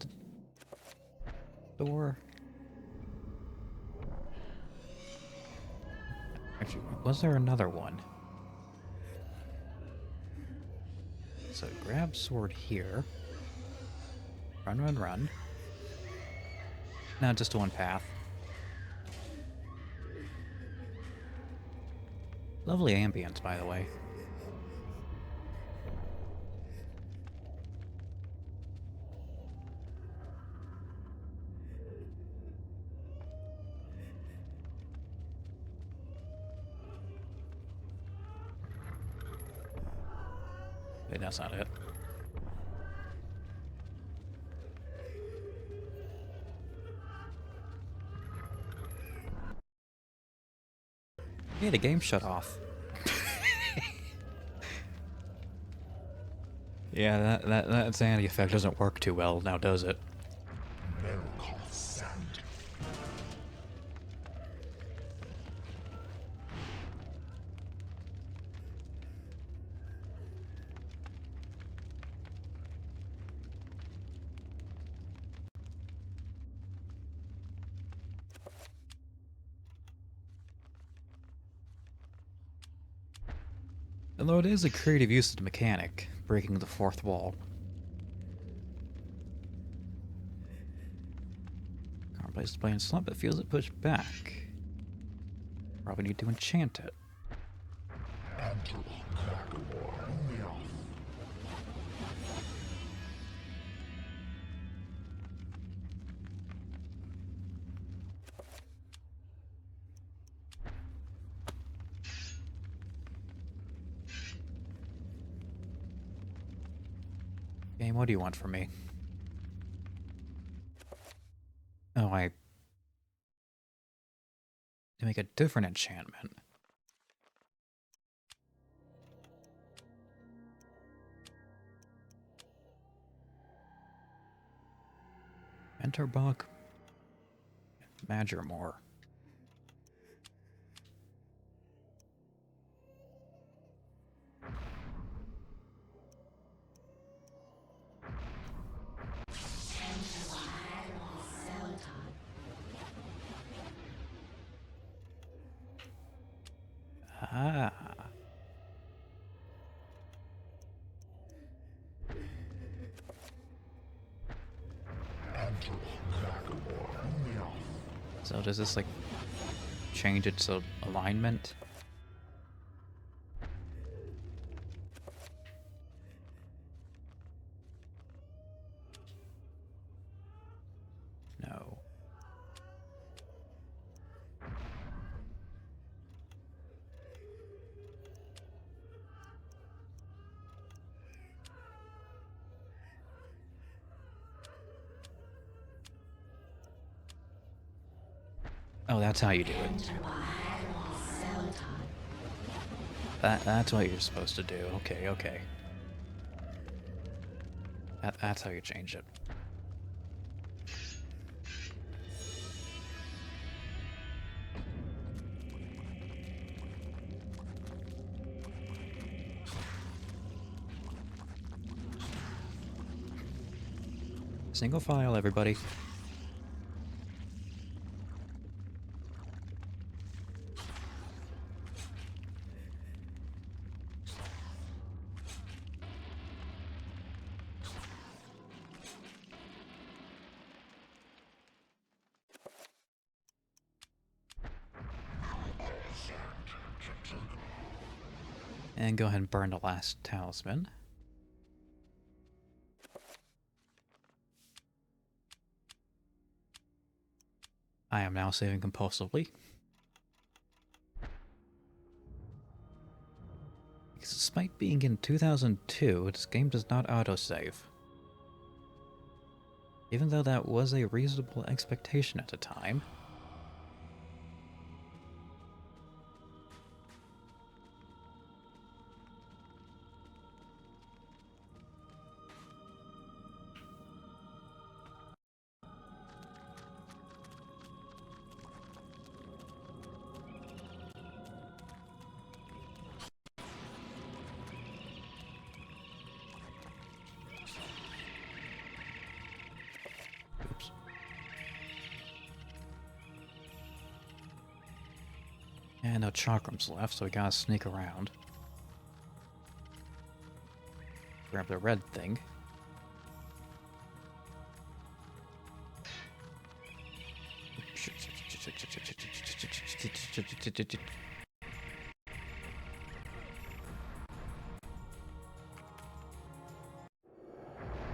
the door? Actually, was there another one? So grab sword here. Run, run, run. Not just one path. Lovely ambience, by the way. Wait, that's not it. Hey, the game shut off. Yeah, that sanity effect doesn't work too well now, does it? Although it is a creative use of the mechanic, breaking the fourth wall. Can't place the plane slump, it feels it pushed back. Probably need to enchant it. Game, what do you want from me? Oh, I... to make a different enchantment. Enter bug. badger more. Ah. So does this like change its alignment? No. Oh, that's how you do it. That's what you're supposed to do. Okay, okay. That's how you change it. Single file, everybody. And go ahead and burn the last talisman. I am now saving compulsively. Despite being in 2002, this game does not autosave. Even though that was a reasonable expectation at the time. Oops. And no chakrams left, so we gotta sneak around. Grab the red thing.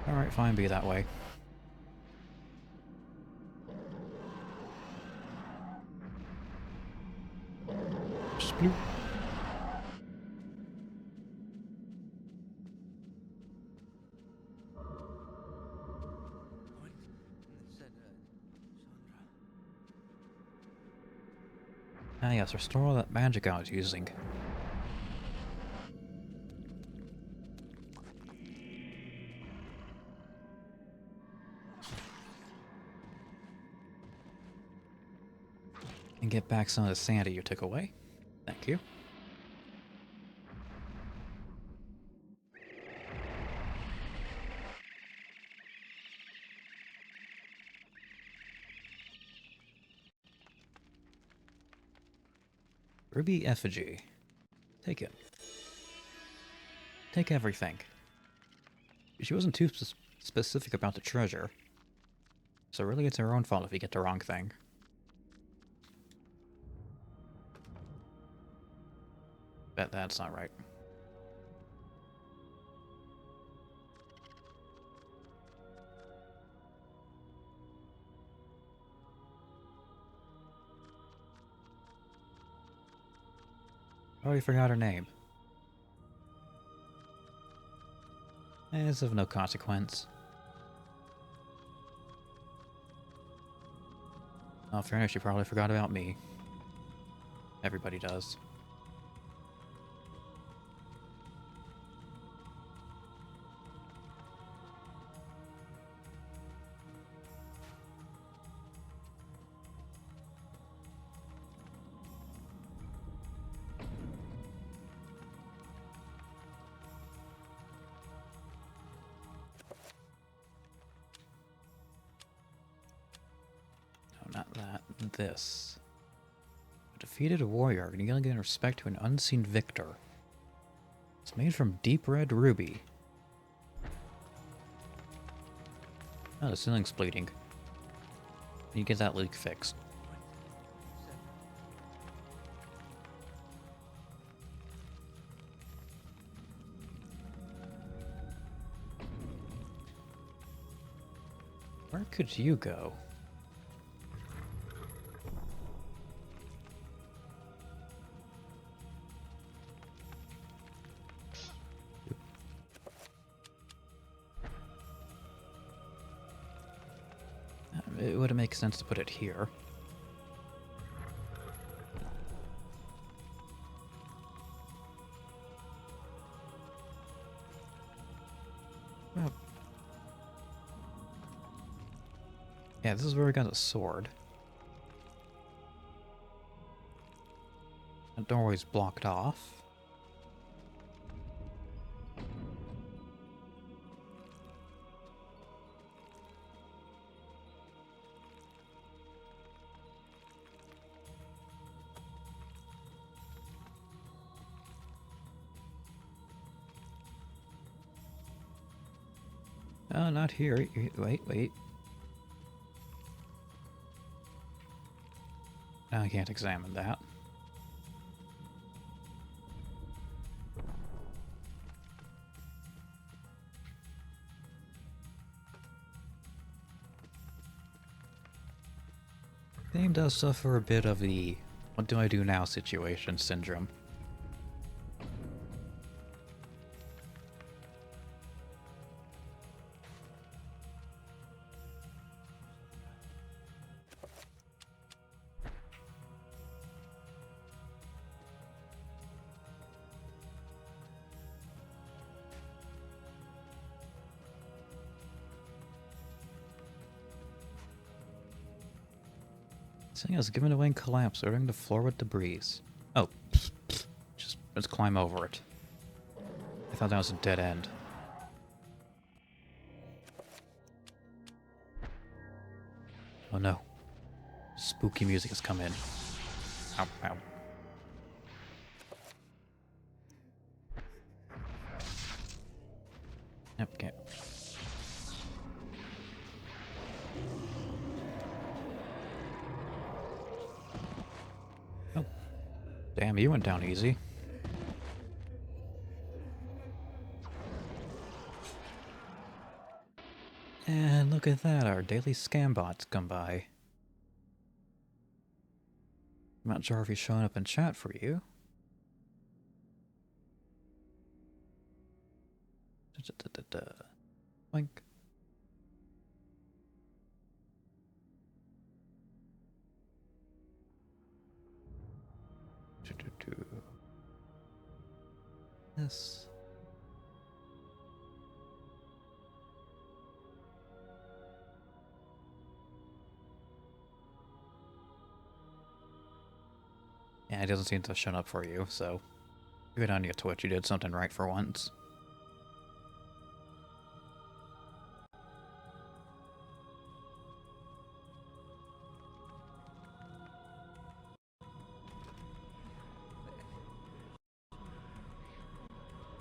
Alright, fine, be that way. Sploop. What? Said, Sandra. Ah yes, restore all that magic I was using. And get back some of the sanity you took away. Thank you. Ruby effigy. Take it. Take everything. She wasn't too specific about the treasure. So really it's her own fault if you get the wrong thing. Bet that's not right. Already forgot her name. It's of no consequence. In fairness, she probably forgot about me. Everybody does. not that. This. A defeated warrior, and you gain respect to an unseen victor. It's made from deep red ruby. Oh, the ceiling's bleeding. You get that leak fixed. Where could you go? It would make sense to put it here. Well, yeah, this is where we got a sword. The doorway's blocked off. Oh, not here. Wait. Now I can't examine that. The game does suffer a bit of the "what do I do now" situation syndrome. This thing has given away and collapsed, ordering the floor with debris. Oh, just let's climb over it. I thought that was a dead end. Oh no. Spooky music has come in. Ow, ow. Yep, okay. Oh. Damn, you went down easy. And look at that, our daily scam bots come by. I'm not sure if he's showing up in chat for you. Boink. This. Yeah, it doesn't seem to have shown up for you, so good on your Twitch, you did something right for once.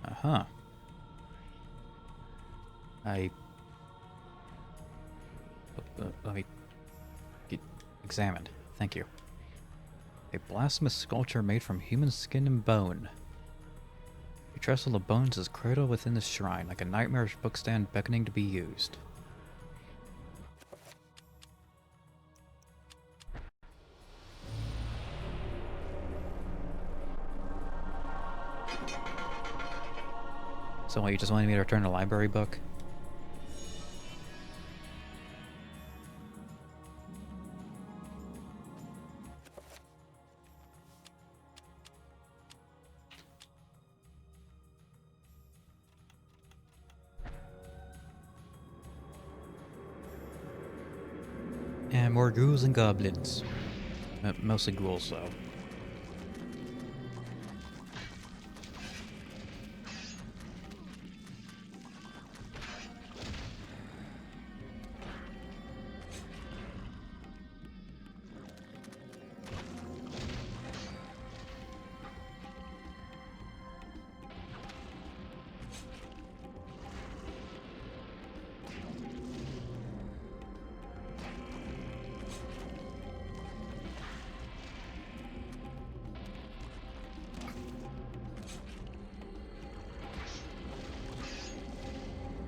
Uh-huh. Let me get examined. Thank you. A blasphemous sculpture made from human skin and bone. A trestle of bones is cradled within the shrine, like a nightmarish bookstand beckoning to be used. So what, you just wanted me to return a library book? And more ghouls and goblins. Mostly ghouls, though.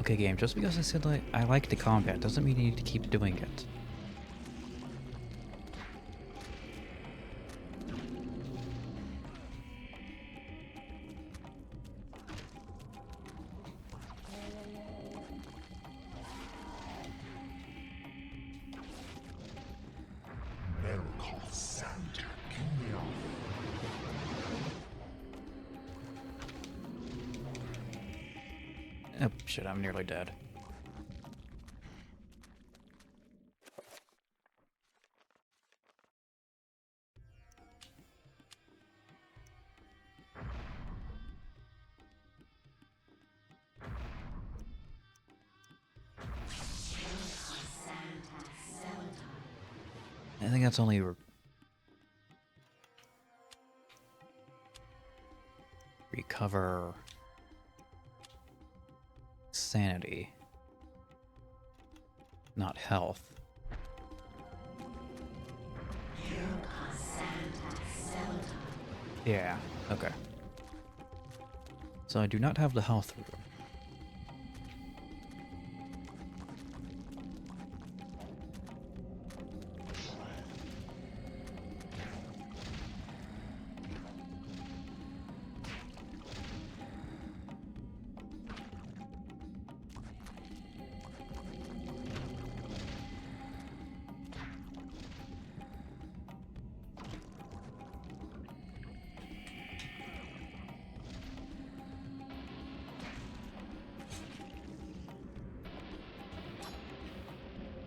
Okay, game, just because I said like I like the combat doesn't mean you need to keep doing it. Oh shit, I'm nearly dead. I think that's only recover sanity, not health. Yeah, okay. So I do not have the health room.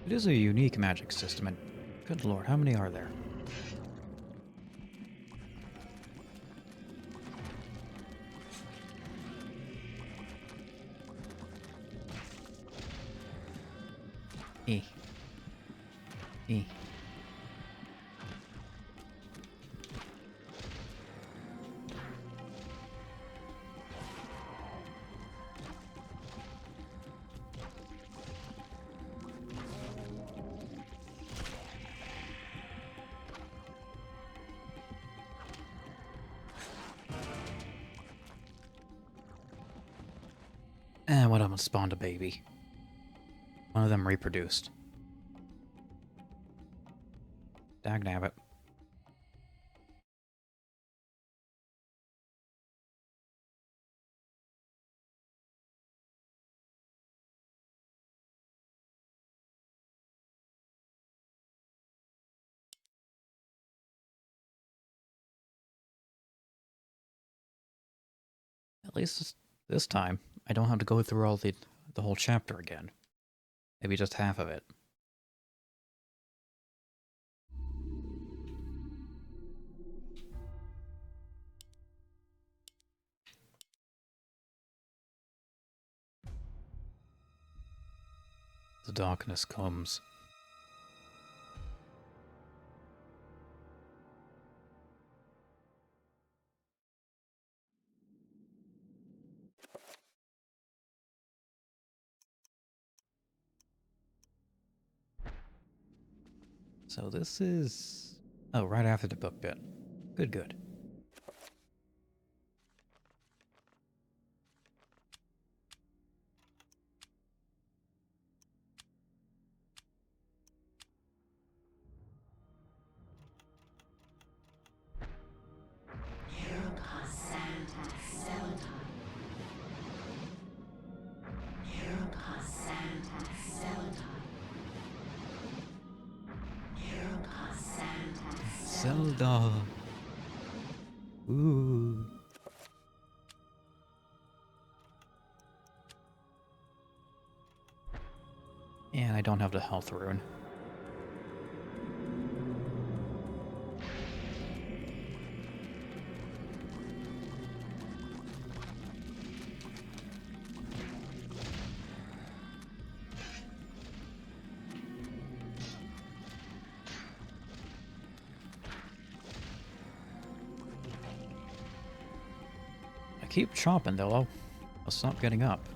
It is a unique magic system, and good lord, how many are there? E. E. And one of them spawned a baby. One of them reproduced. Dagnabbit. At least this time, I don't have to go through all the whole chapter again. Maybe just half of it. The darkness comes. So this is... Oh, right after the book bit. Good, good. Zelda. Ooh. And I don't have the health rune. Keep chopping though, I'll stop getting up.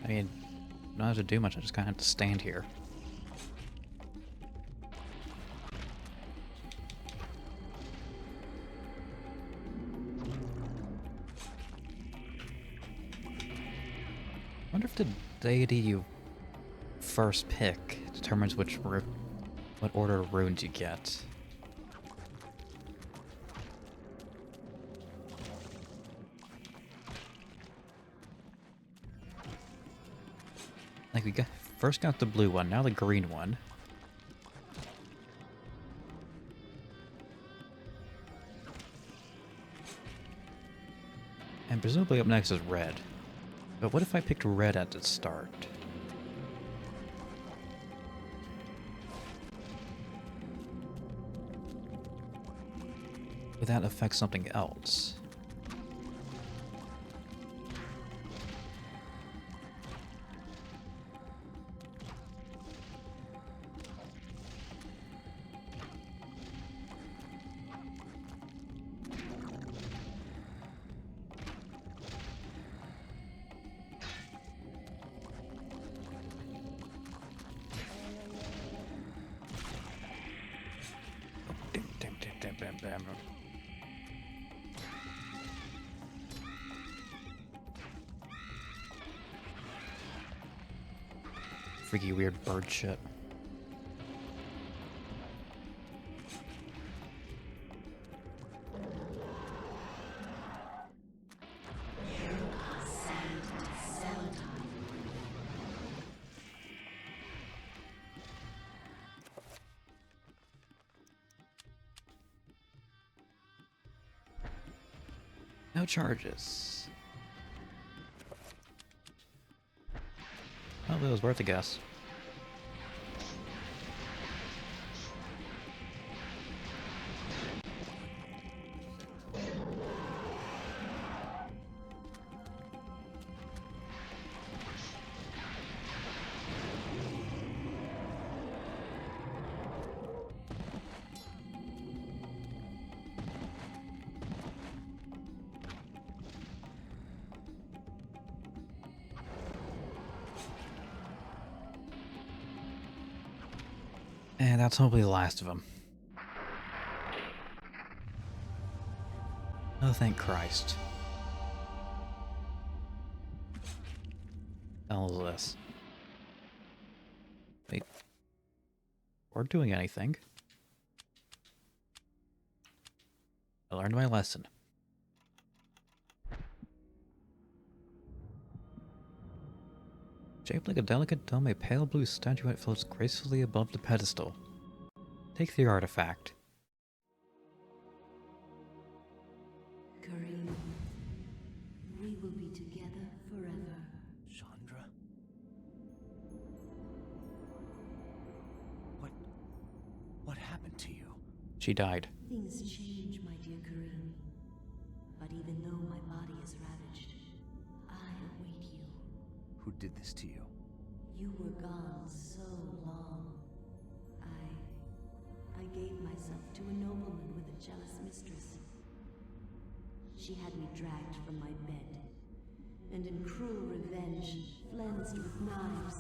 mean, I don't have to do much, I just kind of have to stand here. I wonder if the deity you first pick determines what order of runes you get. Like we first got the blue one, now the green one. And presumably up next is red. But what if I picked red at the start? Would that affect something else? Damn. Freaky weird bird shit. No charges. Well, it was worth a guess. And that's hopefully the last of them. Oh, thank Christ. Hell is this? Wait. We're doing anything. I learned my lesson. Shaped like a delicate dome, a pale blue statuette floats gracefully above the pedestal. Take the artifact. Kareem, we will be together forever. Chandra? What happened to you? She died. Things change, my dear Kareem. But even though my body is ravaged, I await you. Who did this to you? You were gone so long. I gave myself to a nobleman with a jealous mistress. She had me dragged from my bed, and in cruel revenge, flensed with knives.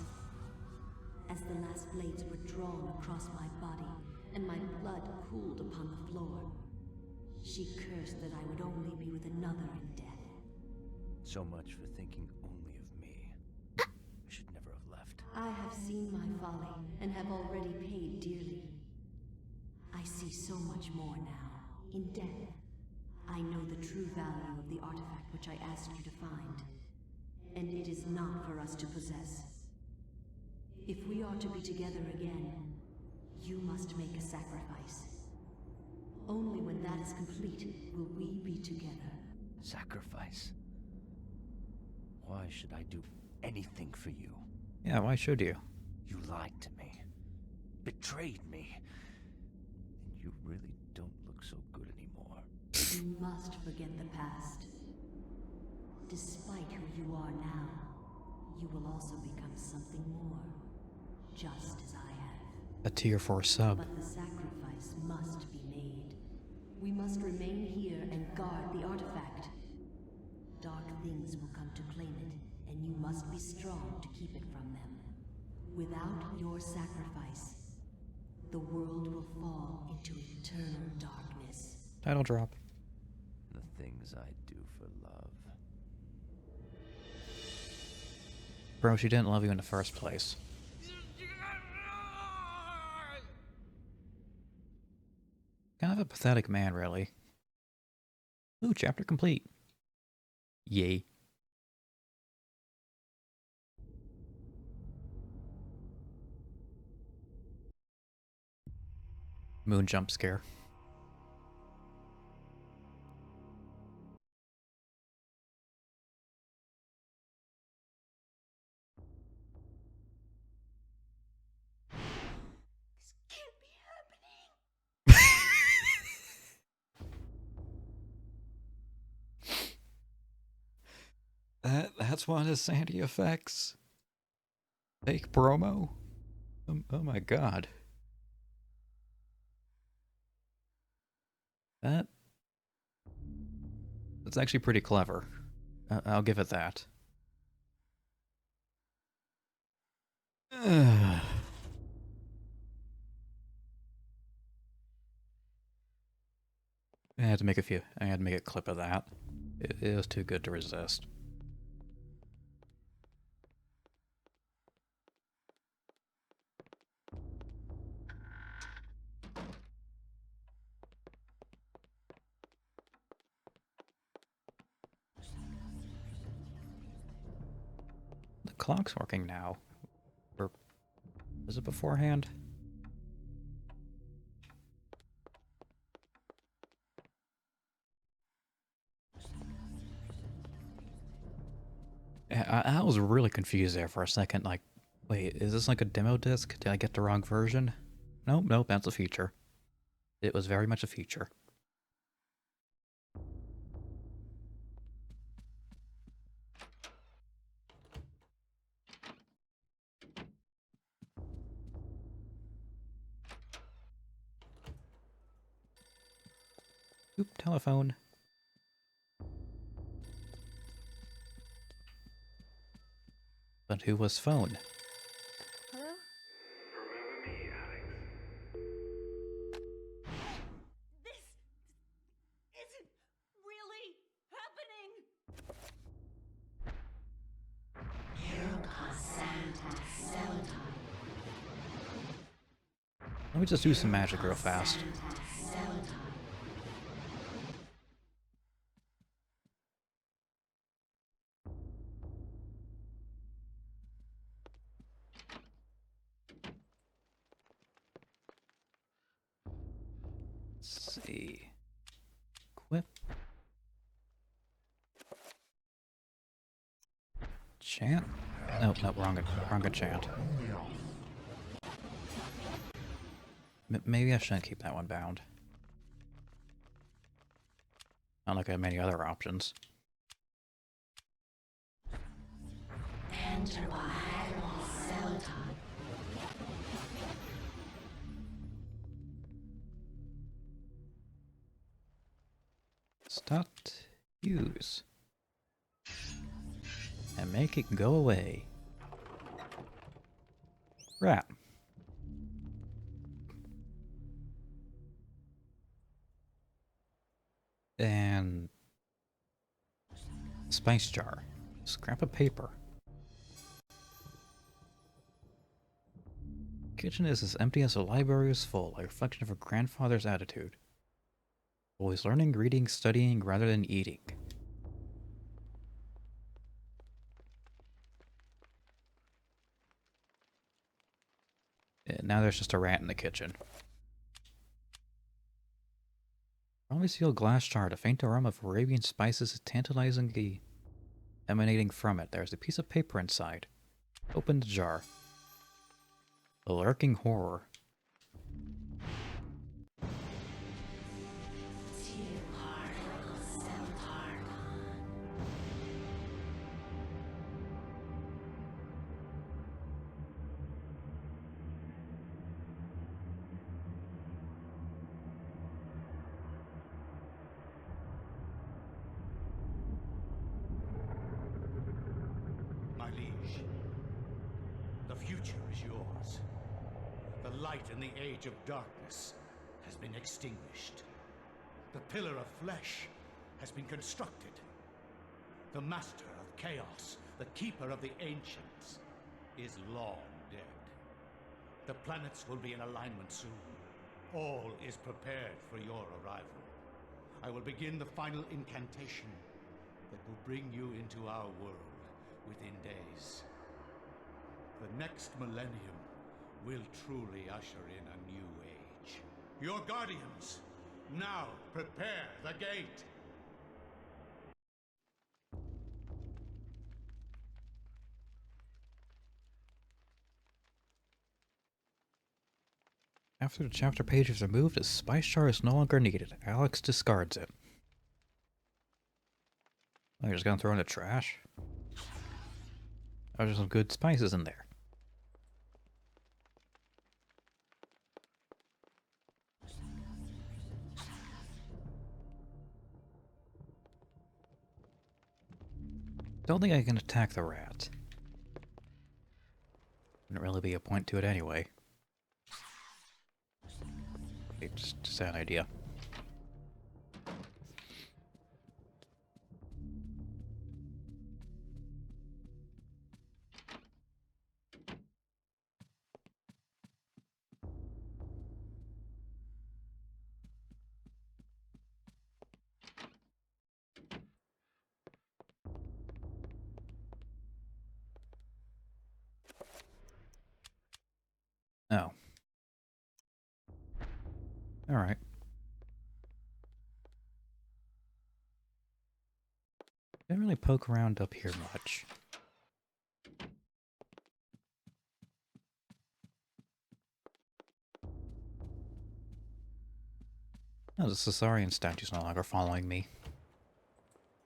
As the last blades were drawn across my body, and my blood cooled upon the floor, she cursed that I would only be with another in death. So much for thinking only of me. I should never have left. I have seen my folly, and have already paid dearly. I see so much more now. In death, I know the true value of the artifact which I asked you to find. And it is not for us to possess. If we are to be together again, you must make a sacrifice. Only when that is complete will we be together. Sacrifice? Why should I do anything for you? Yeah, why should you? You lied to me. Betrayed me. And you really don't look so good anymore. You must forget the past. Despite who you are now, you will also become something more. Just as I have. A tier 4 sub. But the sacrifice must be made. We must remain here and guard the artifact. Dark things will come to claim it, and you must be strong to keep it from them. Without your sacrifice, the world will fall into eternal darkness. Title drop. The things I do for love. Bro, she didn't love you in the first place. Kind of a pathetic man, really. Ooh, chapter complete. Yay. Moon jump scare. This can't be happening. That's one of the Sanity effects. Fake promo. Oh my god. That's actually pretty clever. I'll give it that. I had to make a clip of that. It was too good to resist. The clock's working now. Or is it beforehand? I was really confused there for a second, like, wait, is this like a demo disc? Did I get the wrong version? Nope, that's a feature. It was very much a feature. Oop, telephone. But who was phone? Hello? Remember me, Alex? This isn't really happening. Let me just do some magic real fast. Let's see. Equip. Chant? No, wrong chant. Maybe I shouldn't keep that one bound. Not like I have many other options. Stop. Use. And make it go away. Rat. And spice jar. Scrap of paper. Kitchen is as empty as the library is full, a reflection of her grandfather's attitude. Always learning, reading, studying, rather than eating. And now there's just a rat in the kitchen. Strongly sealed glass jar. A faint aroma of Arabian spices is tantalizingly emanating from it. There's a piece of paper inside. Open the jar. A lurking horror. yours. The light in the age of darkness has been extinguished. The pillar of flesh has been constructed. The master of chaos, the keeper of the ancients, is long dead. The planets will be in alignment soon. All is prepared for your arrival. I will begin the final incantation that will bring you into our world within days. The next millennium will truly usher in a new age. Your guardians, now prepare the gate! After the chapter page is removed, a spice jar is no longer needed. Alex discards it. Oh, you're just gonna throw in the trash? Oh, there's some good spices in there. Don't think I can attack the rat. Wouldn't really be a point to it anyway. It's just an idea. Oh. Alright. Didn't really poke around up here much. Oh, the Caesarian statue's no longer following me.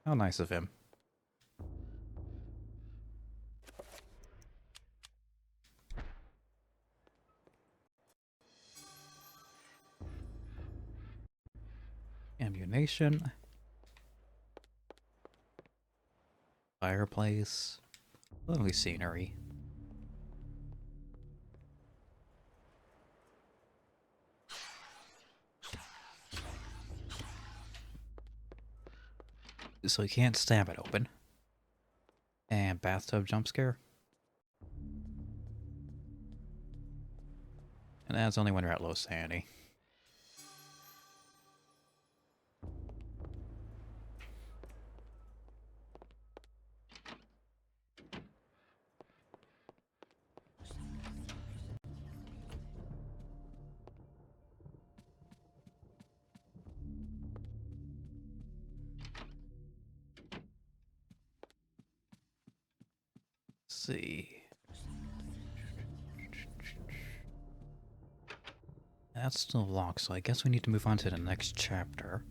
How nice of him. Ammunition. Fireplace. Lovely scenery. So you can't stab it open. And bathtub jump scare. And that's only when you're at low sanity. See. That's still locked, so I guess we need to move on to the next chapter.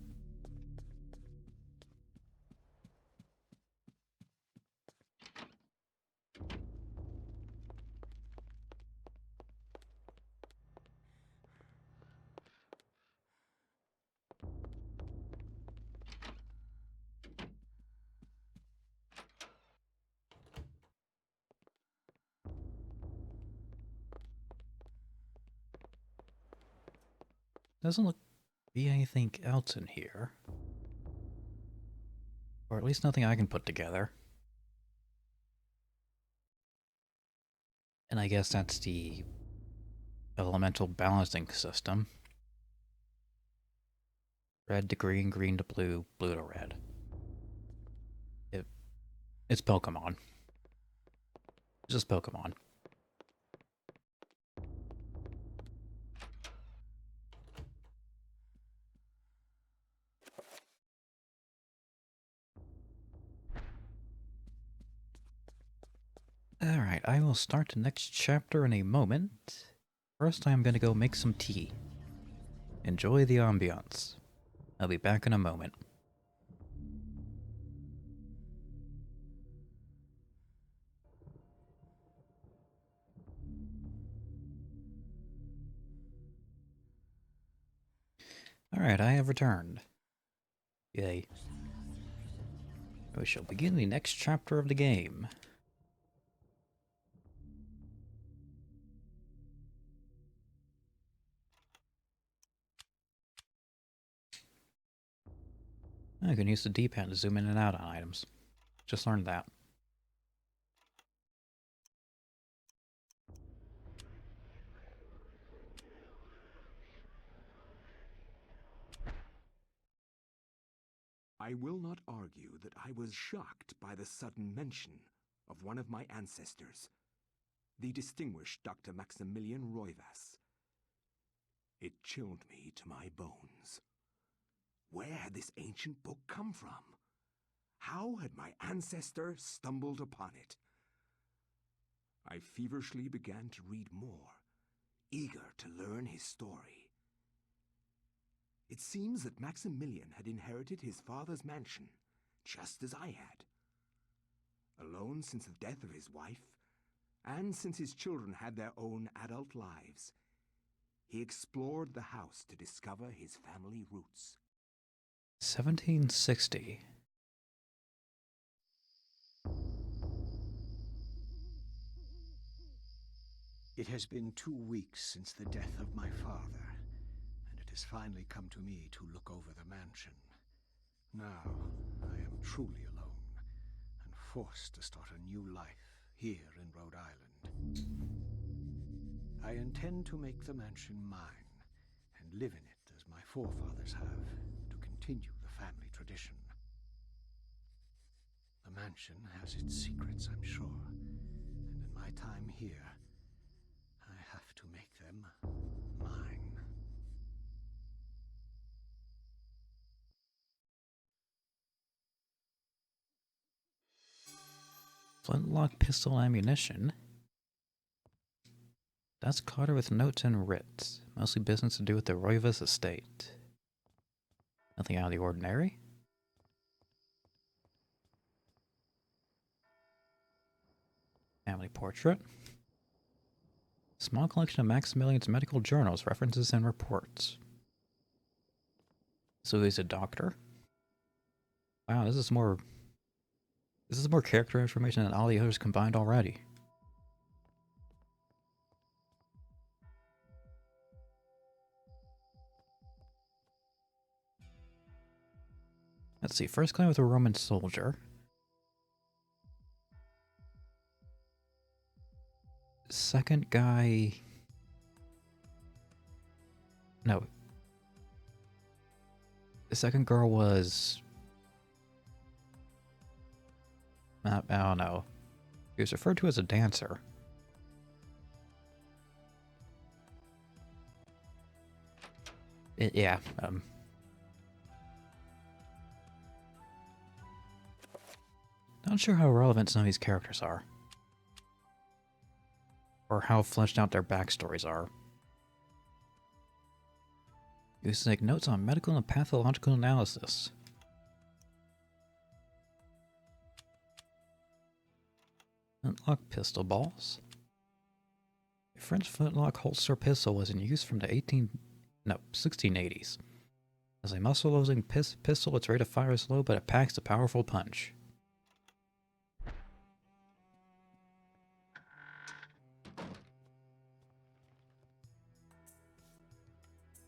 Doesn't look be anything else in here. Or at least nothing I can put together. And I guess that's the elemental balancing system. Red to green, green to blue, blue to red. It's Pokemon. It's just Pokemon. Alright, I will start the next chapter in a moment. First, I'm gonna go make some tea. Enjoy the ambiance. I'll be back in a moment. Alright, I have returned. Yay. We shall begin the next chapter of the game. I can use the D-pad to zoom in and out on items. Just learned that. I will not argue that I was shocked by the sudden mention of one of my ancestors, the distinguished Dr. Maximilian Roivas. It chilled me to my bones. Where had this ancient book come from? How had my ancestor stumbled upon it? I feverishly began to read more, eager to learn his story. It seems that Maximilian had inherited his father's mansion, just as I had. Alone since the death of his wife, and since his children had their own adult lives, he explored the house to discover his family roots. 1760. It has been 2 weeks since the death of my father, and it has finally come to me to look over the mansion. Now, I am truly alone, and forced to start a new life here in Rhode Island. I intend to make the mansion mine, and live in it as my forefathers have, to continue the family tradition. The mansion has its secrets, I'm sure, and in my time here, I have to make them mine. Flintlock pistol ammunition. That's clutter with notes and writs. Mostly business to do with the Roivas estate. Nothing out of the ordinary. Family portrait. Small collection of Maximilian's medical journals, references, and reports. So he's a doctor. Wow, this is more character information than all the others combined already. Let's see, first guy with a Roman soldier. Second guy... No. The second girl was... I don't know. He was referred to as a dancer. Yeah, not sure how relevant some of these characters are. Or how fleshed out their backstories are. Used to take notes on medical and pathological analysis. Flintlock pistol balls. A French flintlock holster pistol was in use from the 1680s. As a muzzle-loading pistol, its rate of fire is low, but it packs a powerful punch.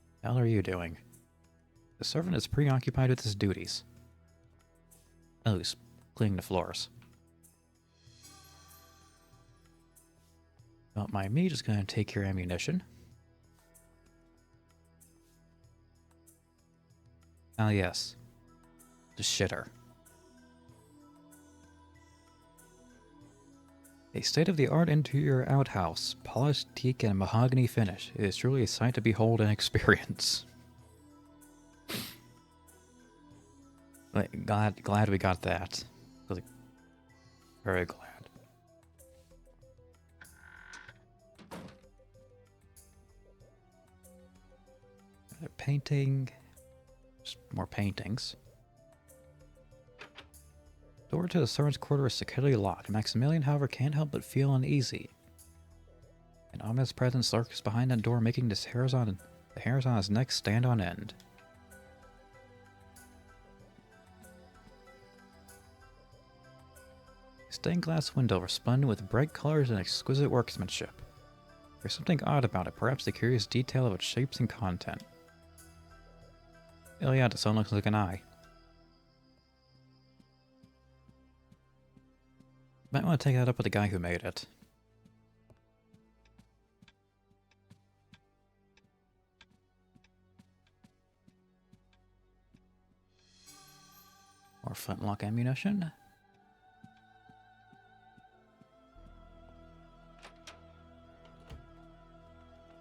What the hell are you doing? The servant is preoccupied with his duties. Oh, he's cleaning the floors. Don't mind me, just gonna take your ammunition. Ah, yes. The shitter. A state-of-the-art interior outhouse, polished teak and mahogany finish. It is truly a sight to behold and experience. Glad we got that. Really, very glad. Another painting. Just more paintings. Door to the servant's quarter is securely locked. Maximilian, however, can't help but feel uneasy. An ominous presence lurks behind that door, making the hairs on his neck stand on end. A stained glass window resplendent with bright colors and exquisite workmanship. There's something odd about it, perhaps the curious detail of its shapes and content. Oh yeah, the sun looks like an eye. Might want to take that up with the guy who made it. More flintlock ammunition.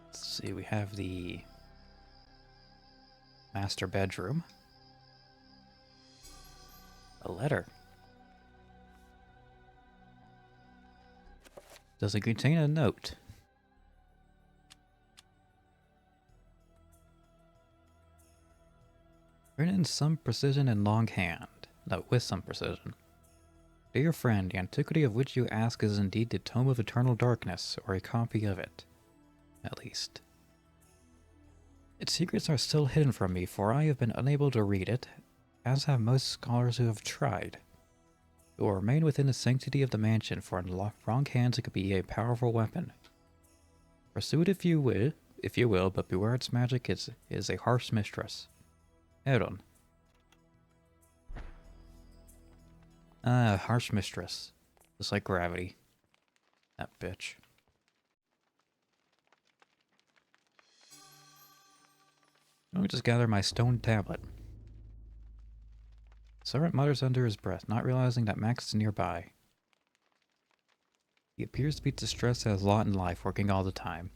Let's see, we have the master bedroom. A letter. Does it contain a note? Written in some precision and longhand. No, with some precision. Dear friend, the antiquity of which you ask is indeed the Tome of Eternal Darkness, or a copy of it. At least. Its secrets are still hidden from me, for I have been unable to read it, as have most scholars who have tried. It will remain within the sanctity of the mansion, for in the wrong hands it could be a powerful weapon. Pursue it if you will, but beware its magic is a harsh mistress. Aaron. Harsh mistress. Just like gravity. That bitch. Let me just gather my stone tablet. Servant mutters under his breath, not realizing that Max is nearby. He appears to be distressed at his lot in life, working all the time.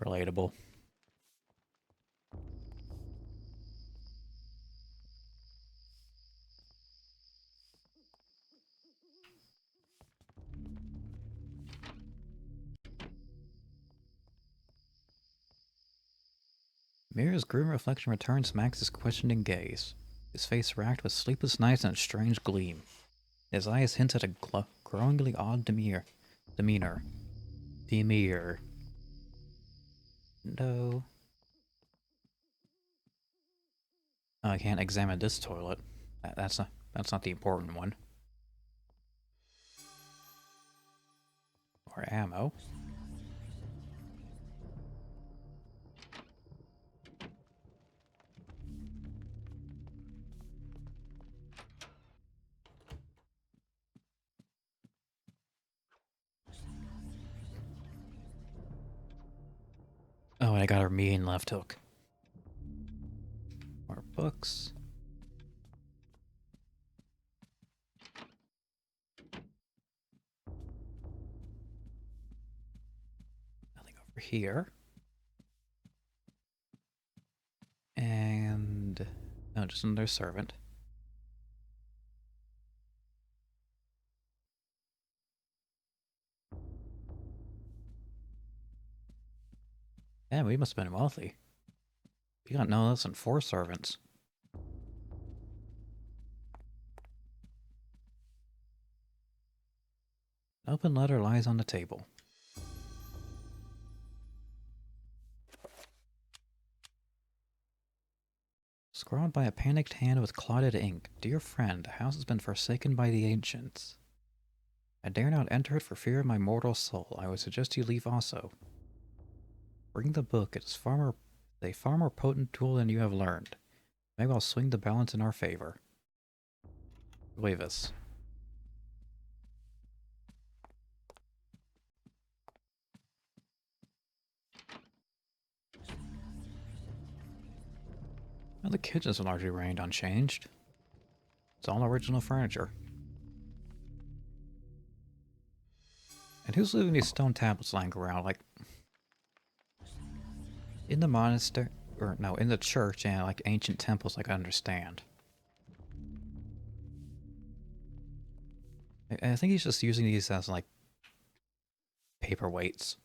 Relatable. Mira's grim reflection returns Max's questioning gaze, his face racked with sleepless nights and a strange gleam. His eyes hint at a growingly odd demeanor. No. Oh, I can't examine this toilet. That's not the important one. Or ammo. Oh, and I got her mean left hook. More books. Nothing over here. And... no, just another servant. Yeah, we must have been wealthy. We got no less than 4 servants. An open letter lies on the table. Scrawled by a panicked hand with clotted ink. Dear friend, the house has been forsaken by the ancients. I dare not enter it for fear of my mortal soul. I would suggest you leave also. Bring the book. It is a far more potent tool than you have learned. Maybe I'll swing the balance in our favor. Levis. Well, the kitchen's largely remained unchanged. It's all original furniture. And who's leaving these stone tablets lying around? Like, in the monastery, or no, in the church and like ancient temples, like I understand. I think he's just using these as like paperweights.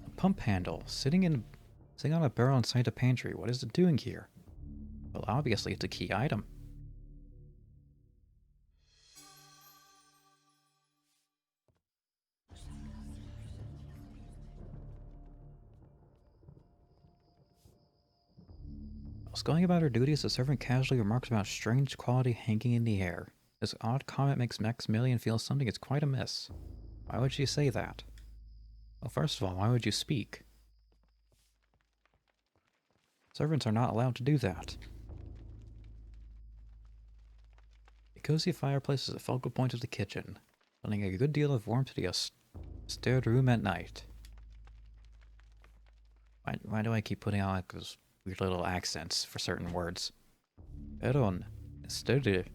A pump handle sitting on a barrel inside the pantry. What is it doing here? Well, obviously it's a key item. Whilst going about her duties, the servant casually remarks about strange quality hanging in the air. This odd comment makes Maximilian feel something is quite amiss. Why would she say that? Well, first of all, why would you speak? Servants are not allowed to do that. The cozy fireplace is the focal point of the kitchen, lending a good deal of warmth to the stared room at night. Why do I keep putting on like those weird little accents for certain words? Eron, sturdy,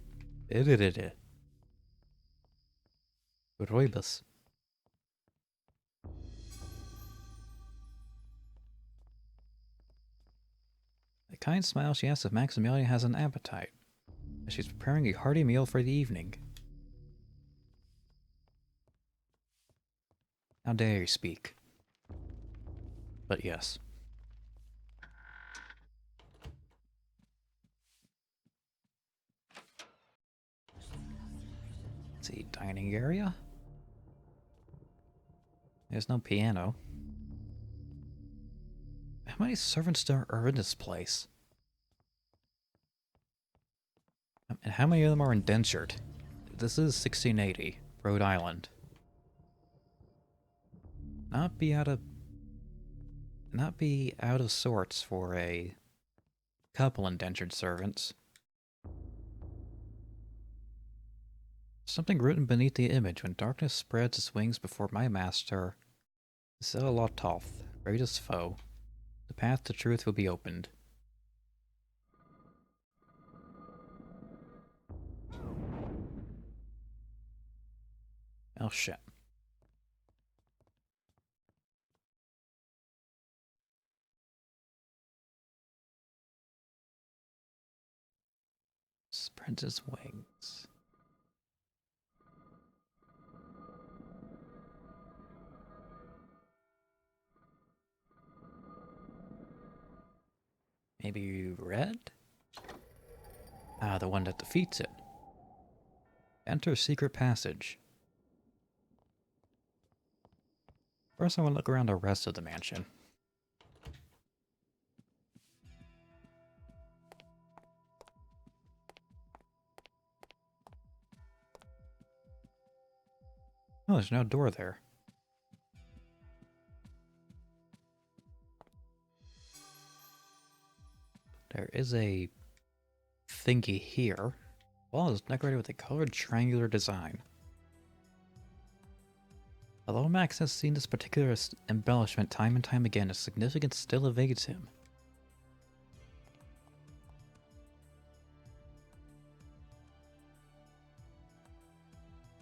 Roibus. A kind smile, she asks if Maximilian has an appetite, as she's preparing a hearty meal for the evening. How dare you speak? But yes. Let's see, dining area? There's no piano. How many servants there are in this place? And how many of them are indentured? This is 1680, Rhode Island. Not be out of sorts for a couple indentured servants. Something written beneath the image: when darkness spreads its wings before my master, Zelalototh, greatest foe, the path to truth will be opened. Oh shit. Spreads its wings. Maybe red? Ah, the one that defeats it. Enter secret passage. First I want to look around the rest of the mansion. Oh, there's no door there. There is a thingy here. Wall is decorated with a colored triangular design. Although Max has seen this particular embellishment time and time again, its significance still evades him.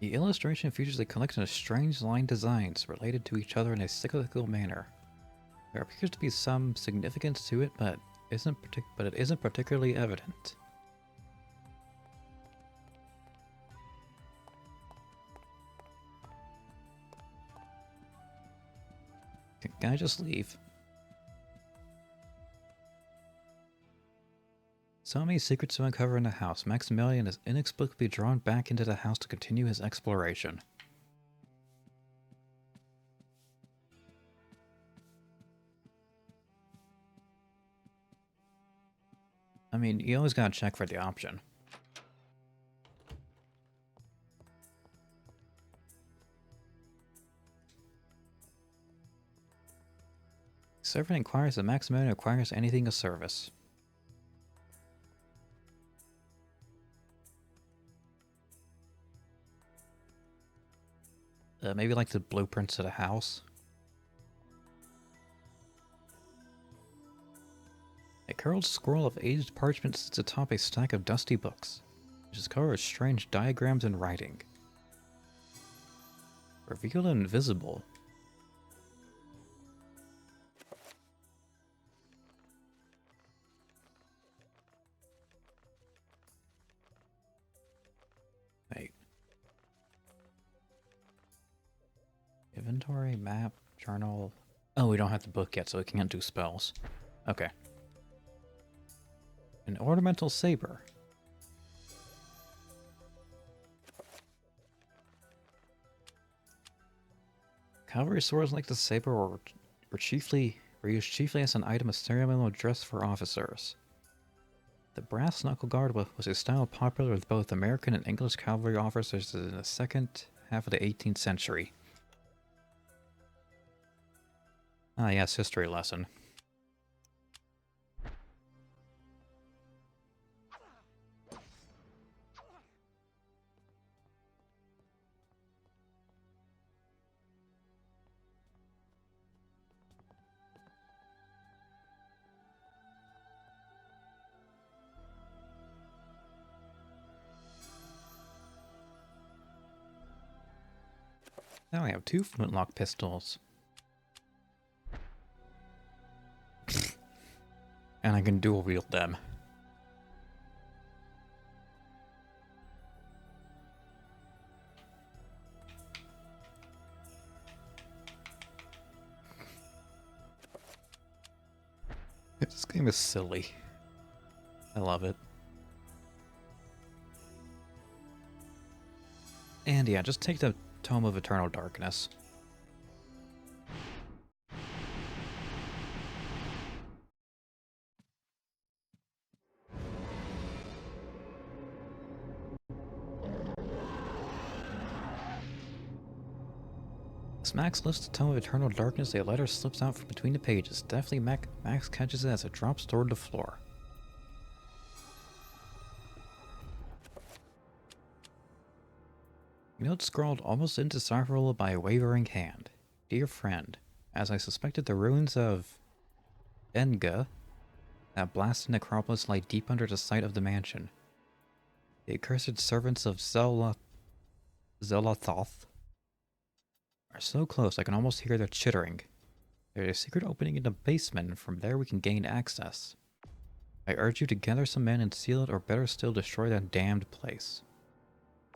The illustration features a collection of strange line designs related to each other in a cyclical manner. There appears to be some significance to it, but it isn't particularly evident. Can I just leave? So many secrets to uncover in the house. Maximilian is inexplicably drawn back into the house to continue his exploration. I mean, you always gotta check for the option. Servant inquires if Maximilian requires anything of service. Maybe like the blueprints of the house. A curled scroll of aged parchment sits atop a stack of dusty books, which is covered with strange diagrams and writing. Revealed and invisible. Wait. Inventory, map, journal. Oh, we don't have the book yet, so we can't do spells. Okay. An ornamental saber. Cavalry swords like the saber were used chiefly as an item of ceremonial dress for officers. The brass knuckle guard was a style popular with both American and English cavalry officers in the second half of the 18th century. Ah yes, history lesson. Now I have 2 flintlock pistols. And I can dual wield them. This game is silly. I love it. And yeah, just take the Tome of Eternal Darkness. As Max lifts the Tome of Eternal Darkness, a letter slips out from between the pages. Deftly, Max catches it as it drops toward the floor. Note scrawled almost indecipherable by a wavering hand. Dear friend, as I suspected, the ruins of Enga, that blasted necropolis, lie deep under the site of the mansion. The accursed servants of Zelathoth are so close I can almost hear their chittering. There's a secret opening in the basement, and from there we can gain access. I urge you to gather some men and seal it, or better still, destroy that damned place.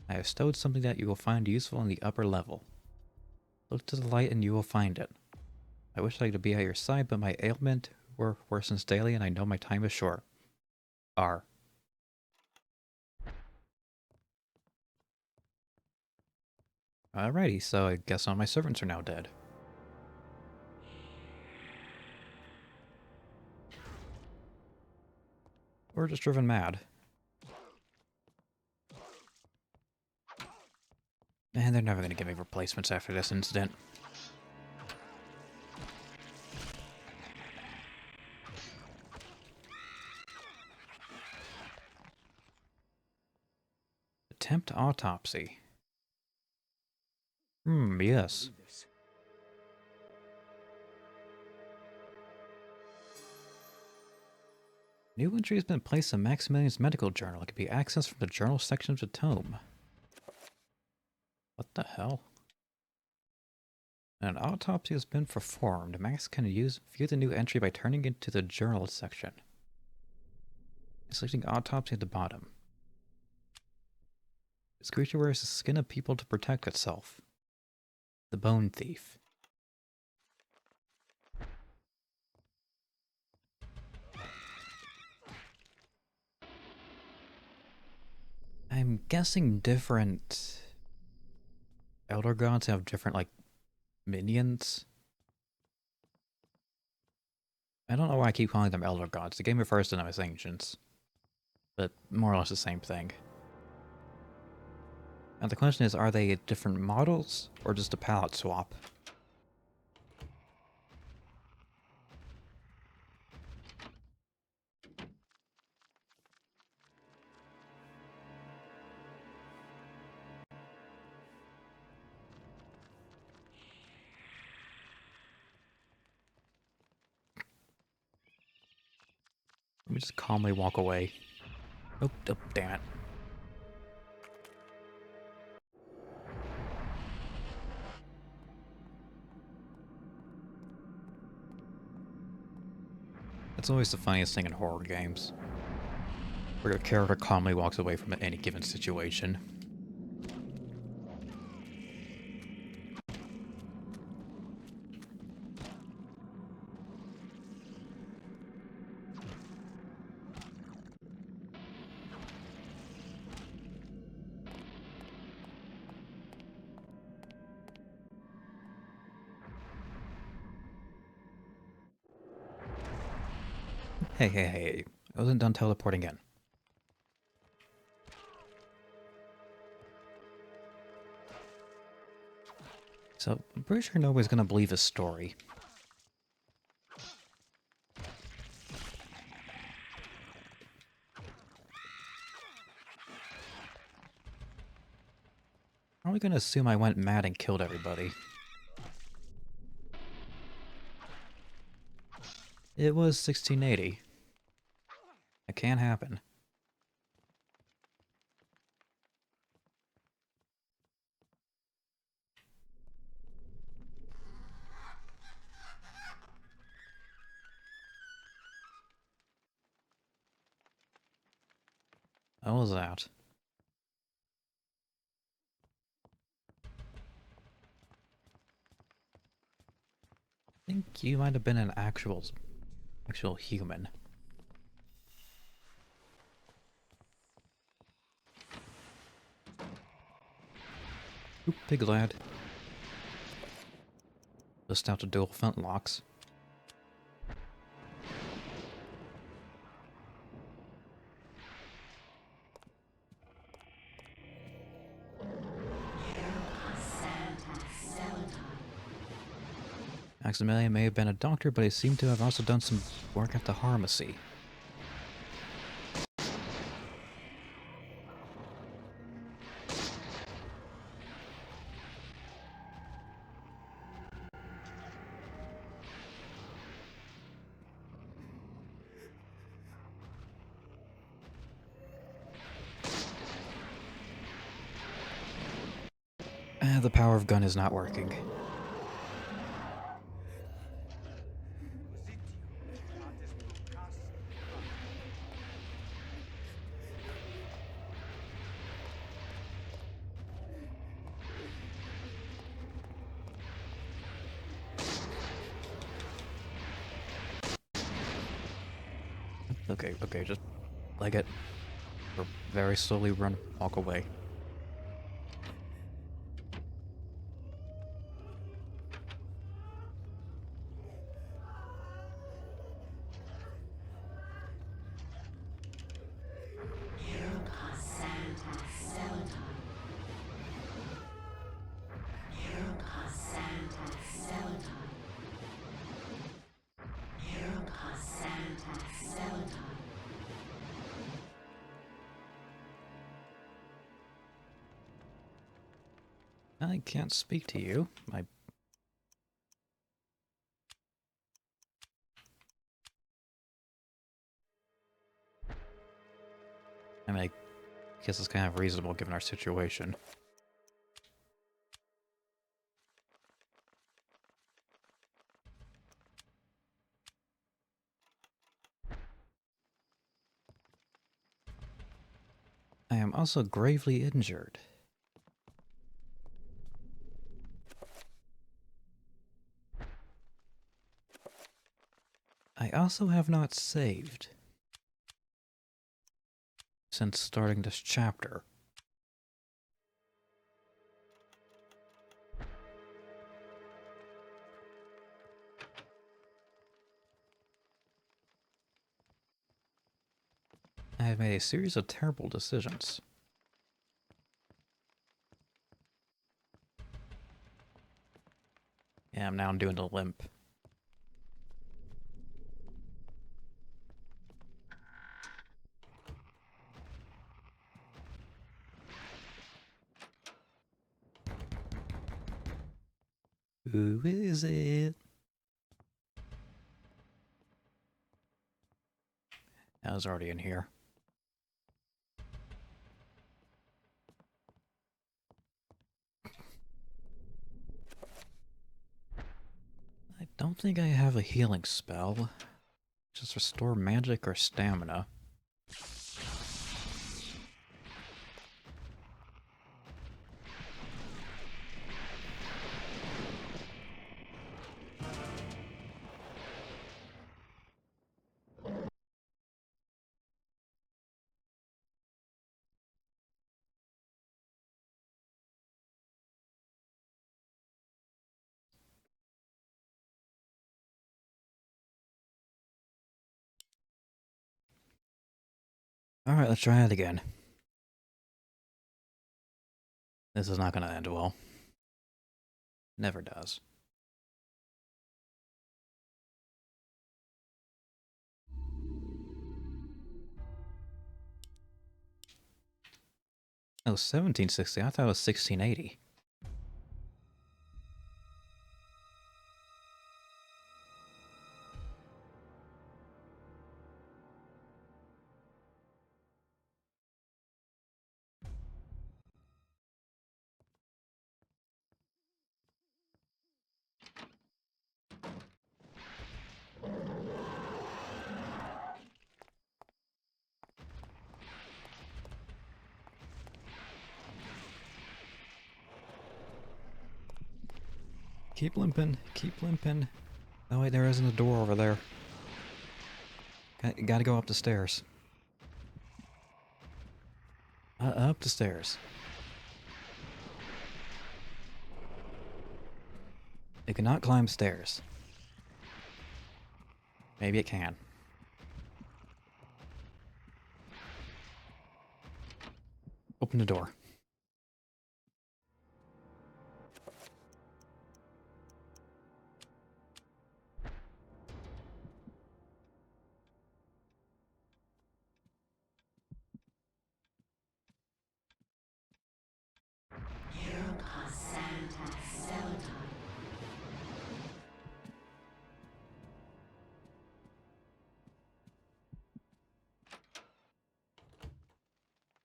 I have stowed something that you will find useful in the upper level. Look to the light and you will find it. I wish I could be at your side, but my ailment worsens daily and I know my time is short. R. Alrighty, so I guess all my servants are now dead. Or just driven mad. Man, they're never gonna give me replacements after this incident. Attempt autopsy. Yes. New entry has been placed in Maximilian's medical journal. It can be accessed from the journal section of the tome. What the hell? An autopsy has been performed. Max can view the new entry by turning it to the journal section. Selecting autopsy at the bottom. This creature wears the skin of people to protect itself. The Bone Thief. I'm guessing different Elder Gods have different, like, minions. I don't know why I keep calling them Elder Gods. The game refers to them as Ancients. But more or less the same thing. And the question is, are they different models, or just a palette swap? Let me just calmly walk away. Oh, damn it. That's always the funniest thing in horror games. Where your character calmly walks away from any given situation. Hey. I wasn't done teleporting in. So, I'm pretty sure nobody's gonna believe his story. Probably gonna assume I went mad and killed everybody. It was 1680. That can't happen. hell was that? I think you might have been an actual human. Oop, pig lad. Just out to dual flintlocks. Maximilian may have been a doctor, but he seemed to have also done some work at the pharmacy. The power of gun is not working. Okay, just leg it. Or very slowly walk away. I can't speak to you. I mean, I guess it's kind of reasonable given our situation. I am also gravely injured. I also have not saved since starting this chapter. I have made a series of terrible decisions. Yeah, I'm now doing the limp. Who is it? I was already in here. I don't think I have a healing spell. Just restore magic or stamina. Alright, let's try it again. This is not gonna end well. Never does. Oh, 1760. I thought it was 1680. Keep limping. Keep limping. Oh wait, there isn't a door over there. Gotta go up the stairs. Up the stairs. It cannot climb stairs. Maybe it can. Open the door.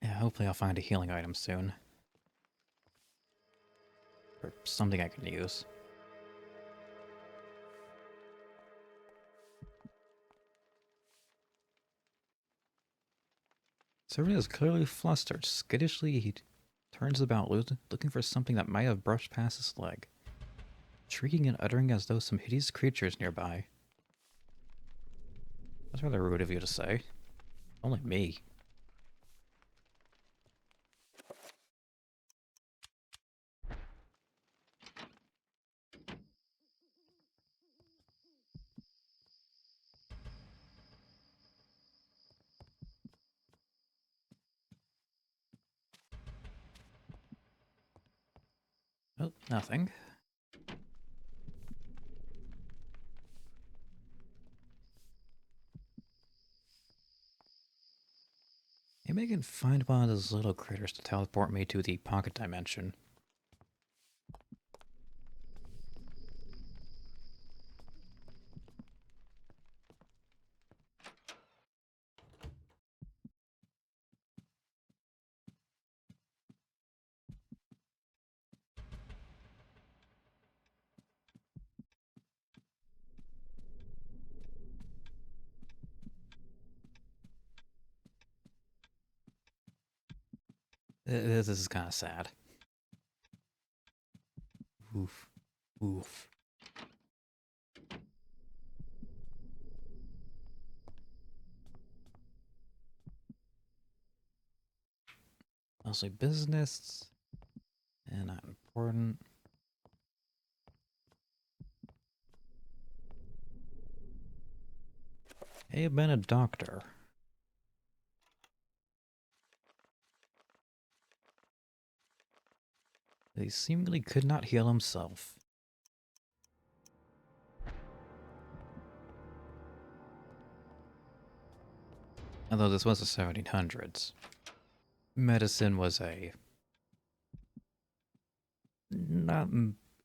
Yeah, hopefully I'll find a healing item soon. Or something I can use. Servant is clearly flustered. Skittishly, he turns about, looking for something that might have brushed past his leg. Shrieking and uttering as though some hideous creature is nearby. That's rather rude of you to say. Only me. Oh, nothing. Maybe I can find one of those little critters to teleport me to the pocket dimension. This is kind of sad. Oof. Oof. Mostly business. And not important. May have been a doctor. He seemingly could not heal himself. Although this was the 1700s. Medicine was a not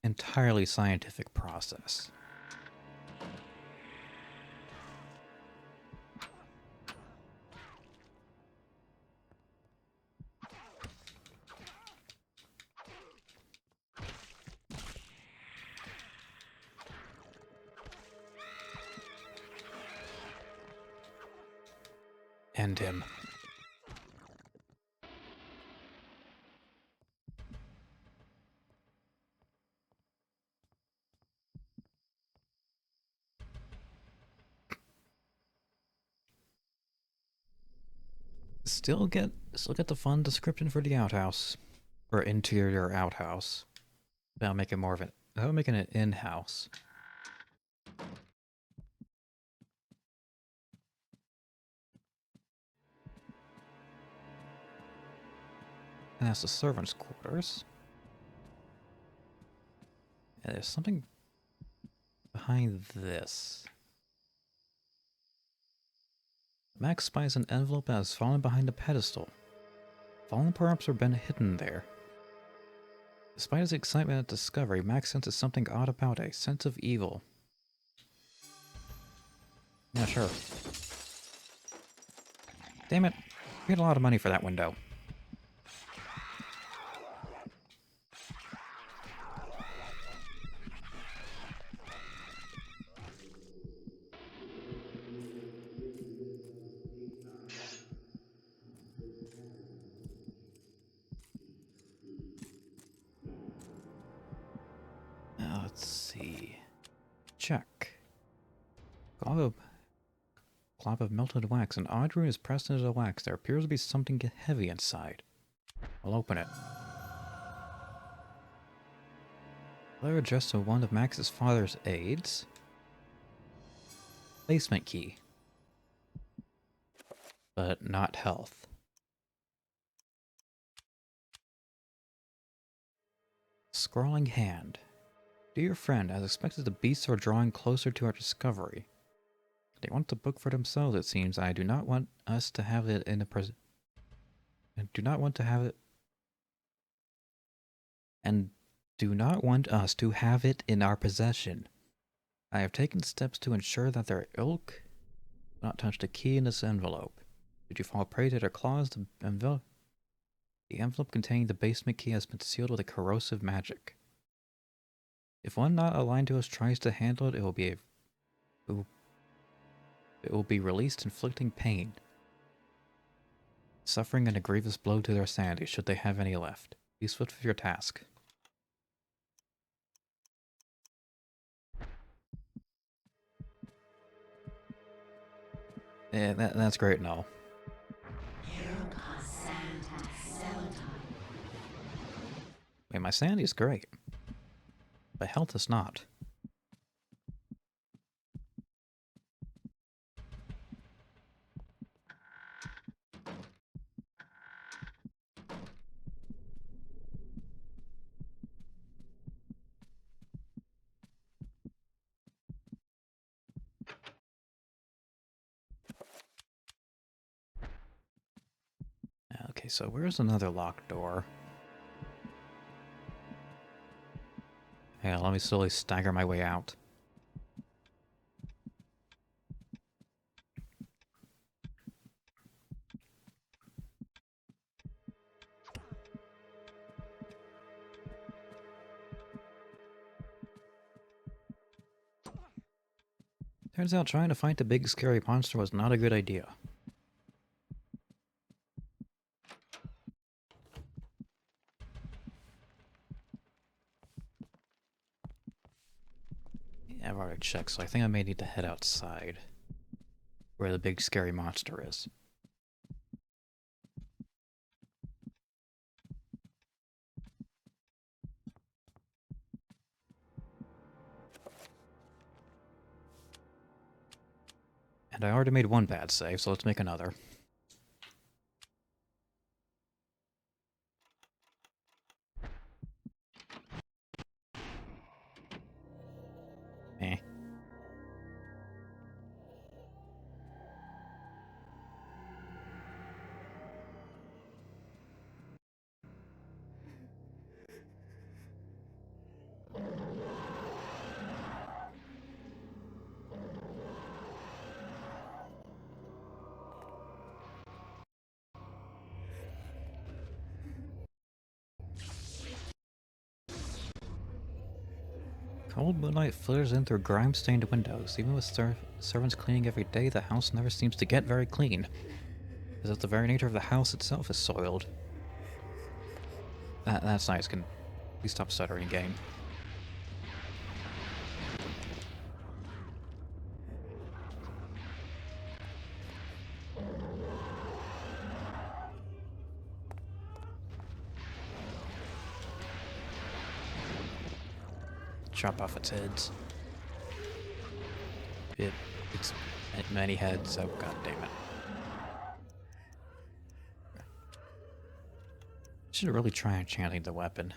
entirely scientific process. End him. Still get the fun description for the outhouse. Or interior outhouse. That'll make it more of that'll make it an in-house. And that's the servants' quarters. And there's something behind this. Max spies an envelope that has fallen behind the pedestal. Fallen perhaps or been hidden there. Despite his excitement at discovery, Max senses something odd about it, a sense of evil. Yeah, sure. Damn it. We had a lot of money for that window. Let's see. Check. Glob of melted wax. An odd rune is pressed into the wax. There appears to be something heavy inside. I'll open it. Letter addressed to one of Max's father's aides. Basement key. But not health. Scrawling hand. Dear friend, as expected the beasts are drawing closer to our discovery. They want the book for themselves, it seems. I do not want us to have it in the and do not want us to have it in our possession. I have taken steps to ensure that their ilk will not touch the key in this envelope. Did you fall prey to their claws? The envelope containing the basement key has been sealed with a corrosive magic. If one not aligned to us tries to handle it, it will be released, inflicting pain, suffering, and a grievous blow to their sanity, should they have any left. Be swift with your task. Yeah, that's great and all. Wait, my sanity is great. My health is not. Okay, so where's another locked door? Yeah, let me slowly stagger my way out. Turns out trying to fight the big scary monster was not a good idea. Yeah, I've already checked, so I think I may need to head outside, where the big scary monster is. And I already made one bad save, so let's make another. Eh. Cold moonlight flitters in through grime-stained windows. Even with servants cleaning every day, the house never seems to get very clean. As if the very nature of the house itself is soiled. That's nice. Can please stop stuttering, game. Chop off its heads. It's many heads, oh god damn it. Should really try enchanting the weapon.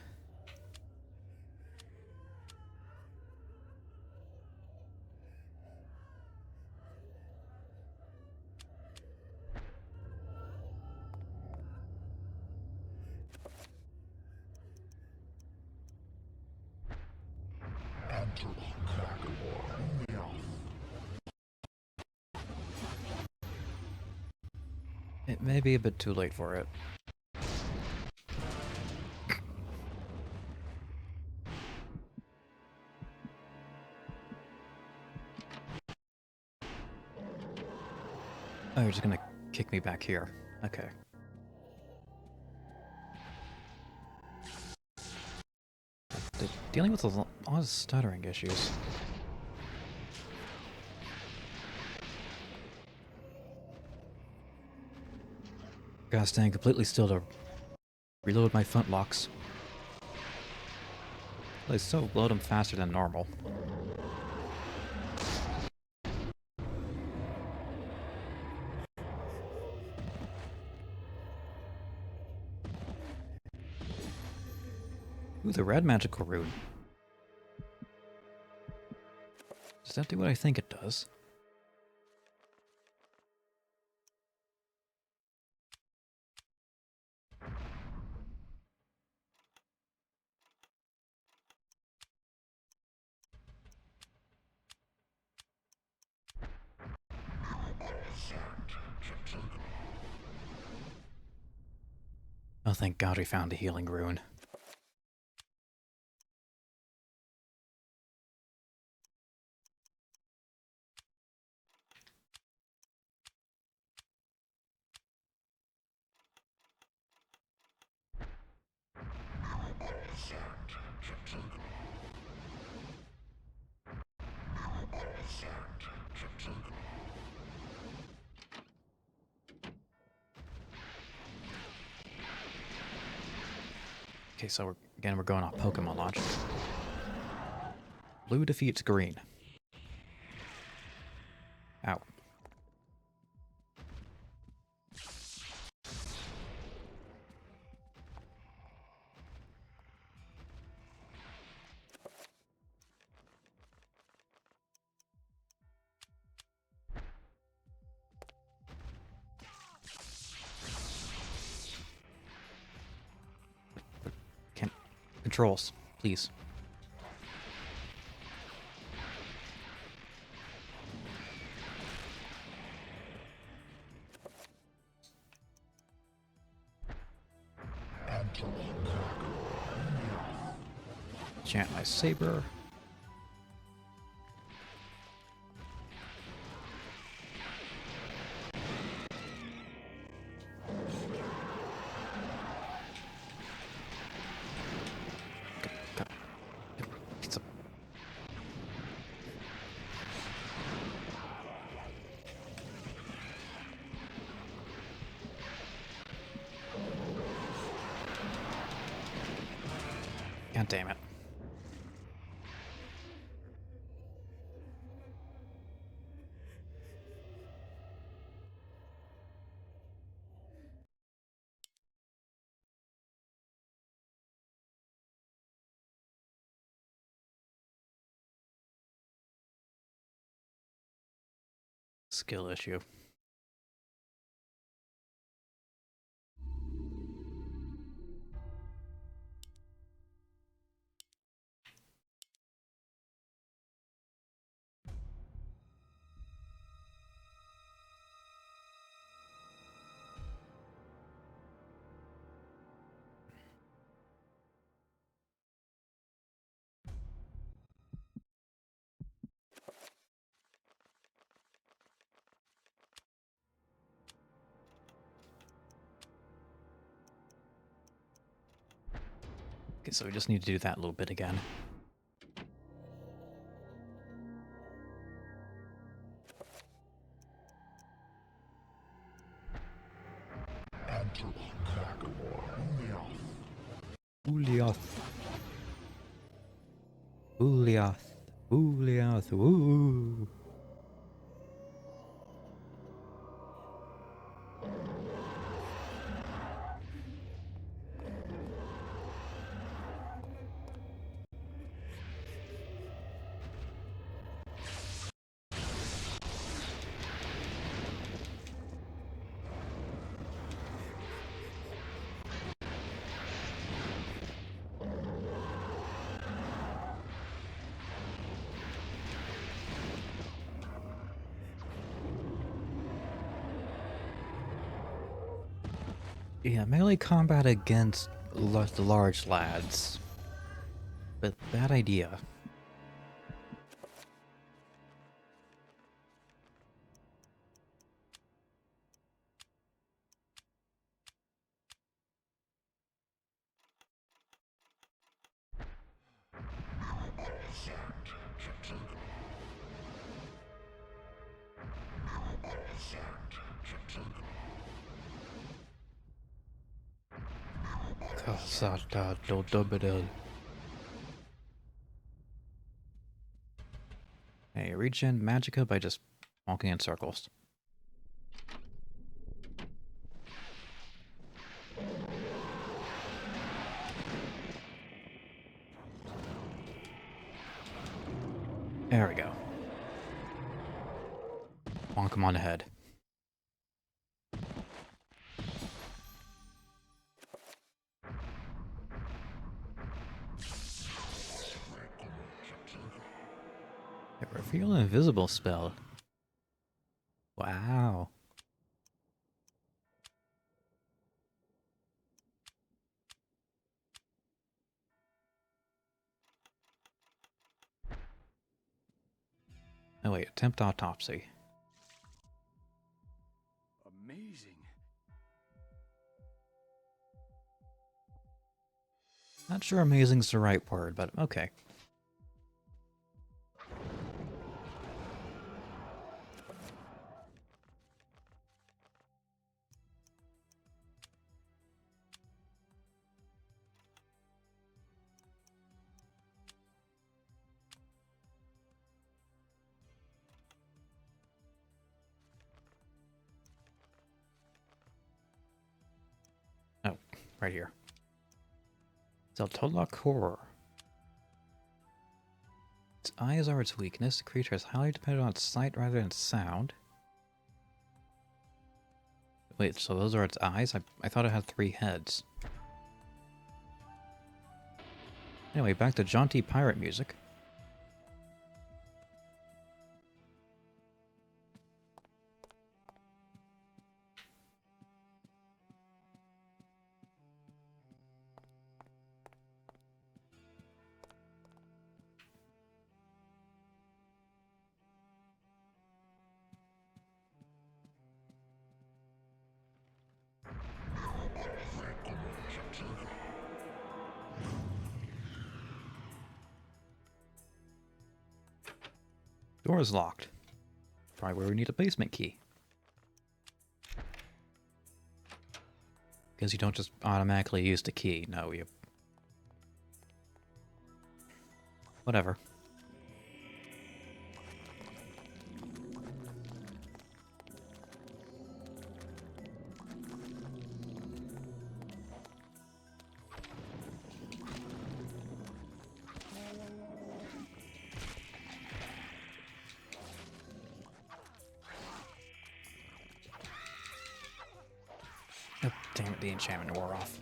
It may be a bit too late for it. Oh, you're just gonna kick me back here. Okay. dealing with a lot of stuttering issues. Gotta stand completely still to reload my flintlocks. They still load them faster than normal. Ooh, the red magical rune. Does that do what I think it does? Oh, thank God we found a healing rune. Okay, so we're going off Pokemon logic. Blue defeats green. Ow. Controls, please. Chant my saber. God damn it. Skill issue. Okay, so we just need to do that a little bit again. Ulyath. Ulyath. Ulyath. Woo. Yeah, melee combat against the large lads. But bad idea. Sata do dobedel. Hey, regen magicka by just walking in circles. There we go. Bonk him on the head. Reveal an invisible spell. Wow. Oh wait, attempt autopsy. Amazing. Not sure amazing's the right word, but okay. Oh, right here. Zeltolok horror. Its eyes are its weakness. The creature is highly dependent on sight rather than sound. Wait, so those are its eyes? I thought it had 3 heads. Anyway, back to jaunty pirate music. Door is locked. Probably where we need a basement key. Because you don't just automatically use the key. No, you... Whatever. Oh, damn it, the enchantment wore off.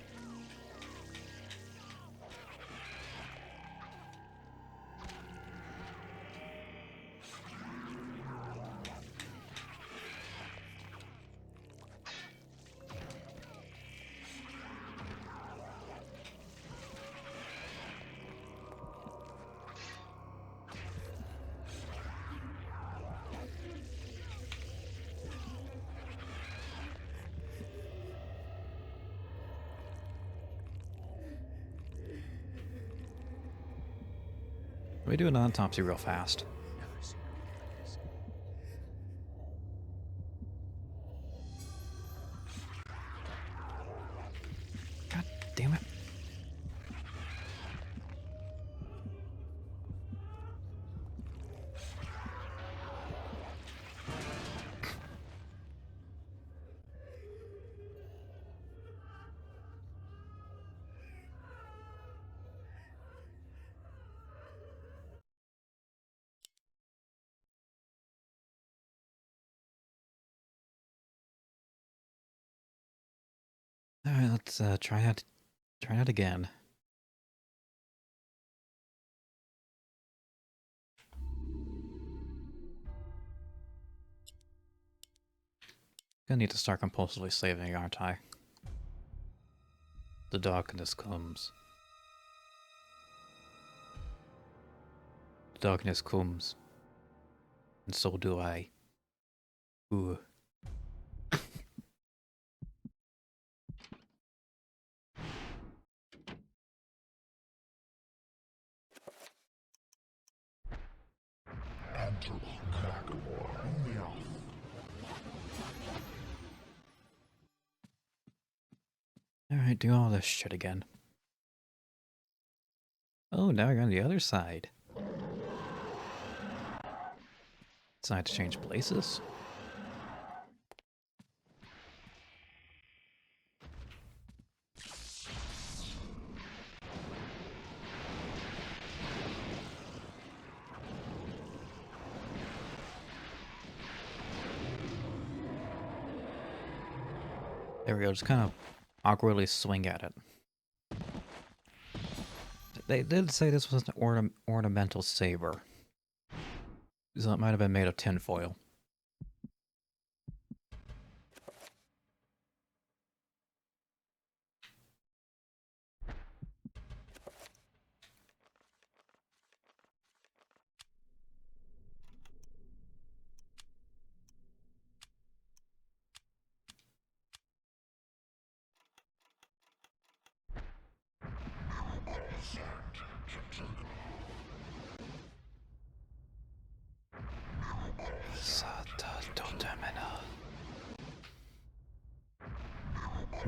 Let me do an autopsy real fast. Never seen her face. God damn it. Alright, let's try that again. Gonna need to start compulsively saving, aren't I? The darkness comes. The darkness comes. And so do I. Ooh. Alright, do all this shit again. Oh, now you're on the other side. Decide to change places? There we go, just kind of awkwardly swing at it. They did say this was an ornamental saber. So it might have been made of tinfoil.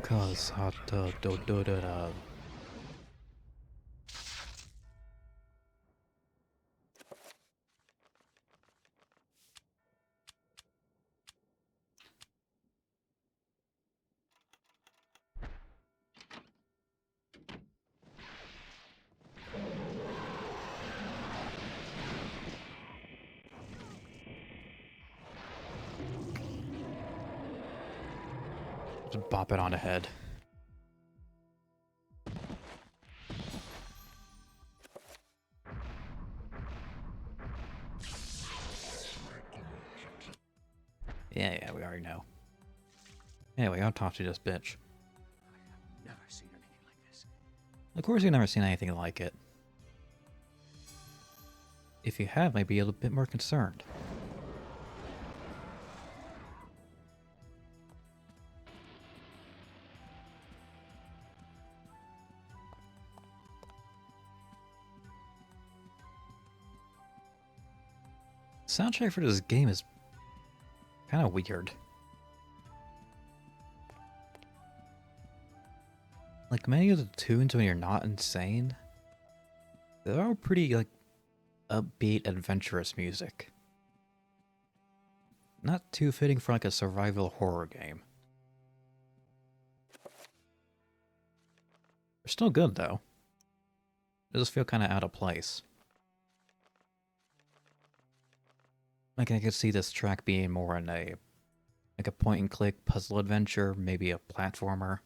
Cause hot do do do da. Just bop it on the head. Yeah, we already know. Anyway, I'll talk to this bitch. I've never seen anything like this. Of course you've never seen anything like it. If you have, I'd be a little bit more concerned. Soundtrack for this game is kind of weird. Like many of the tunes when you're not insane, they're all pretty like upbeat, adventurous music. Not too fitting for like a survival horror game. They're still good though. They just feel kind of out of place. Like I could see this track being more in a like a point and click puzzle adventure, maybe a platformer.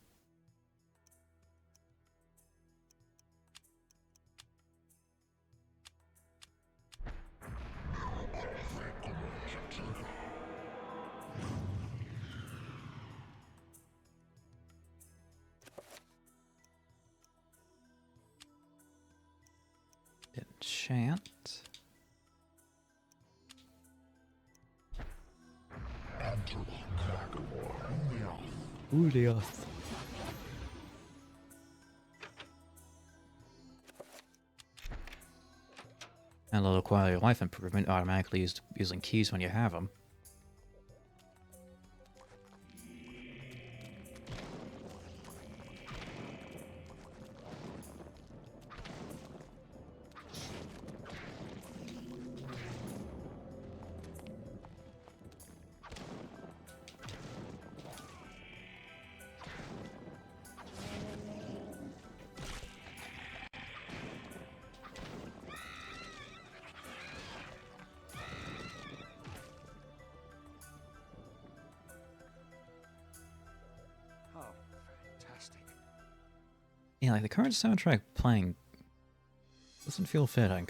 Enchant. Uliath. And a little quality of life improvement, automatically using keys when you have them. Oh, fantastic. Yeah, like the current soundtrack playing doesn't feel fitting.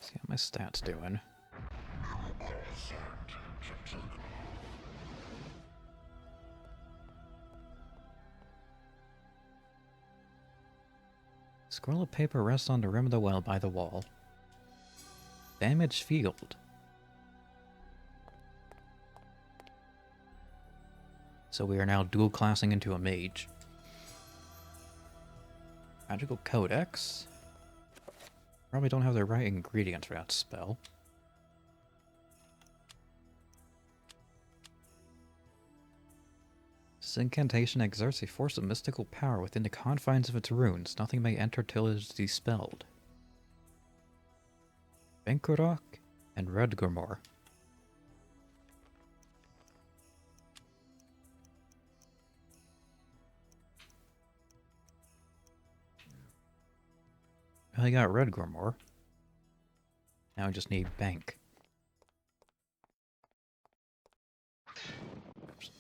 See how my stats doing. Scroll of paper rests on the rim of the well by the wall. Damaged field. So we are now dual classing into a mage. Magical Codex. Probably don't have the right ingredients for that spell. This incantation exerts a force of mystical power within the confines of its runes. Nothing may enter till it is dispelled. Benkurok and Redgurmor. I got Redgurmor. Now I just need Bank. Oops.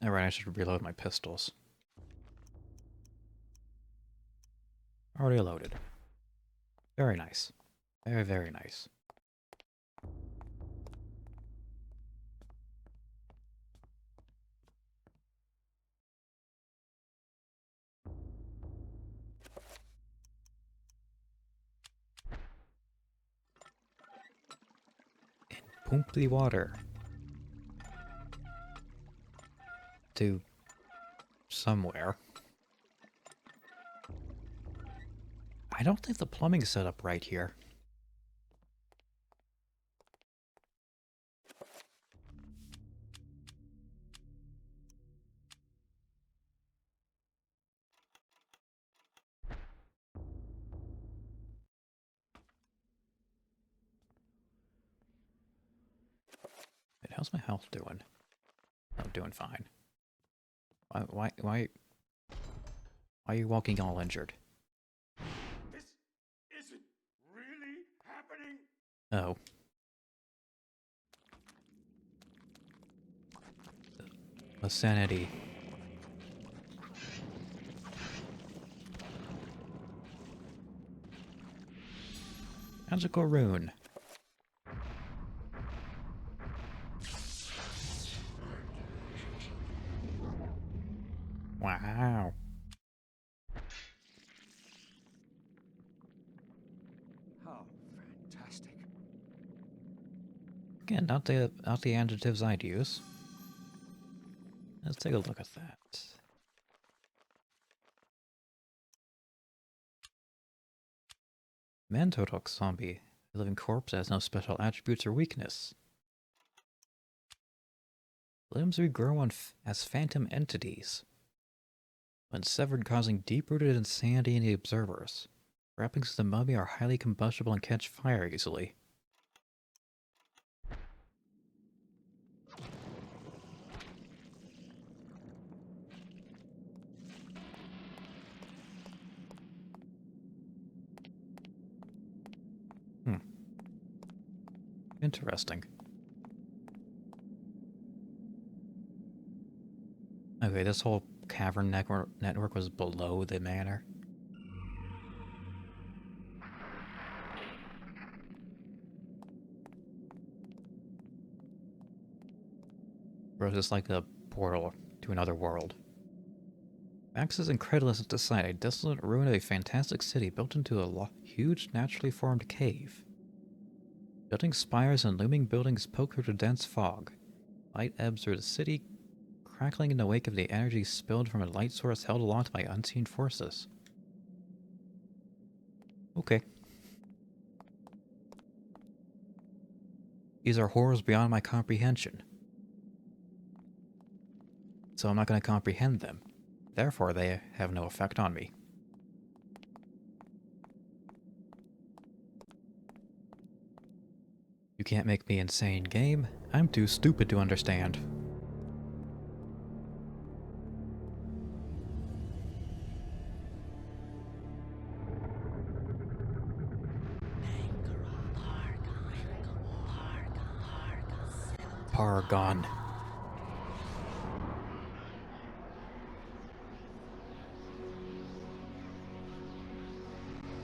Alright, I should reload my pistols. Already loaded. Very nice. Very, very nice. Pump the water. To somewhere. I don't think the plumbing's set up right here. Wait, how's my health doing? I'm doing fine. Why are you walking all injured? This isn't really happening. Oh. The Sanity. Magical rune. Wow. How fantastic. Again, not the adjectives I'd use. Let's take a look at that. Mantodok zombie. The living corpse has no special attributes or weakness. Limbs regrow as phantom entities. When severed, causing deep-rooted insanity in the observers. Wrappings of the mummy are highly combustible and catch fire easily. Interesting. Okay, this whole cavern network was below the manor. Or is this like a portal to another world? Max is incredulous at the sight, a desolate ruin of a fantastic city built into a huge naturally formed cave. Jutting spires and looming buildings poke through the dense fog. Light ebbs through the city, crackling in the wake of the energy spilled from a light source held aloft by unseen forces. Okay. These are horrors beyond my comprehension. So I'm not going to comprehend them. Therefore, they have no effect on me. You can't make me insane, game. I'm too stupid to understand. Paragon.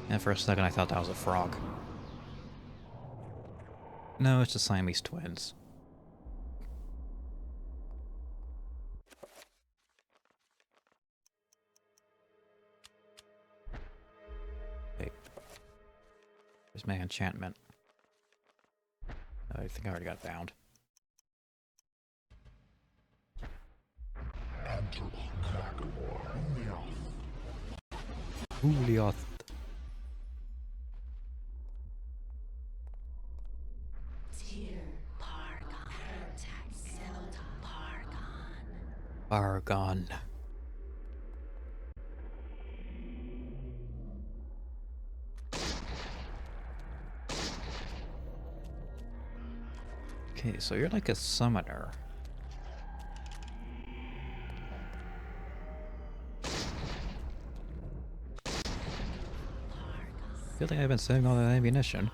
And for a second I thought that was a frog. No, it's the Siamese twins. Wait. Where's my enchantment? I think I already got bound. Ulioth. are gone. Okay, so you're like a summoner. I feel like I've been saving all that ammunition.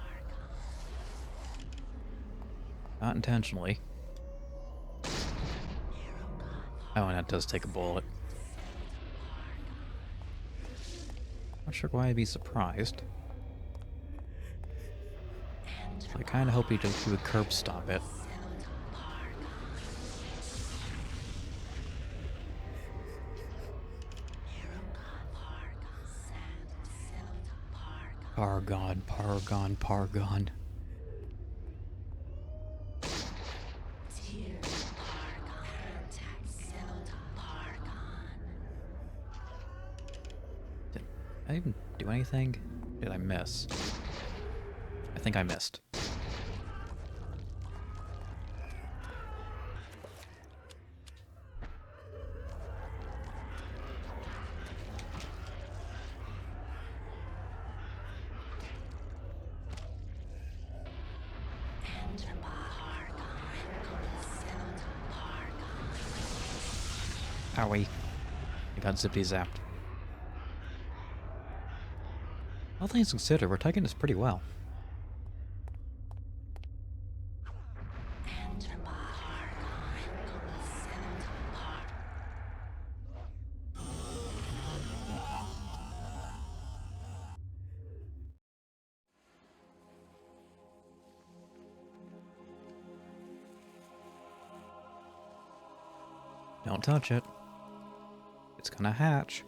Not intentionally. Oh, and that does take a bullet. Not sure why I'd be surprised. I kinda hope you would curb stop it. Pargon, Pargon, Pargon. Did I even do anything? Did I miss? I think I missed. Owie. I got zippity zapped. All things considered, we're taking this pretty well. Don't touch it. It's gonna hatch.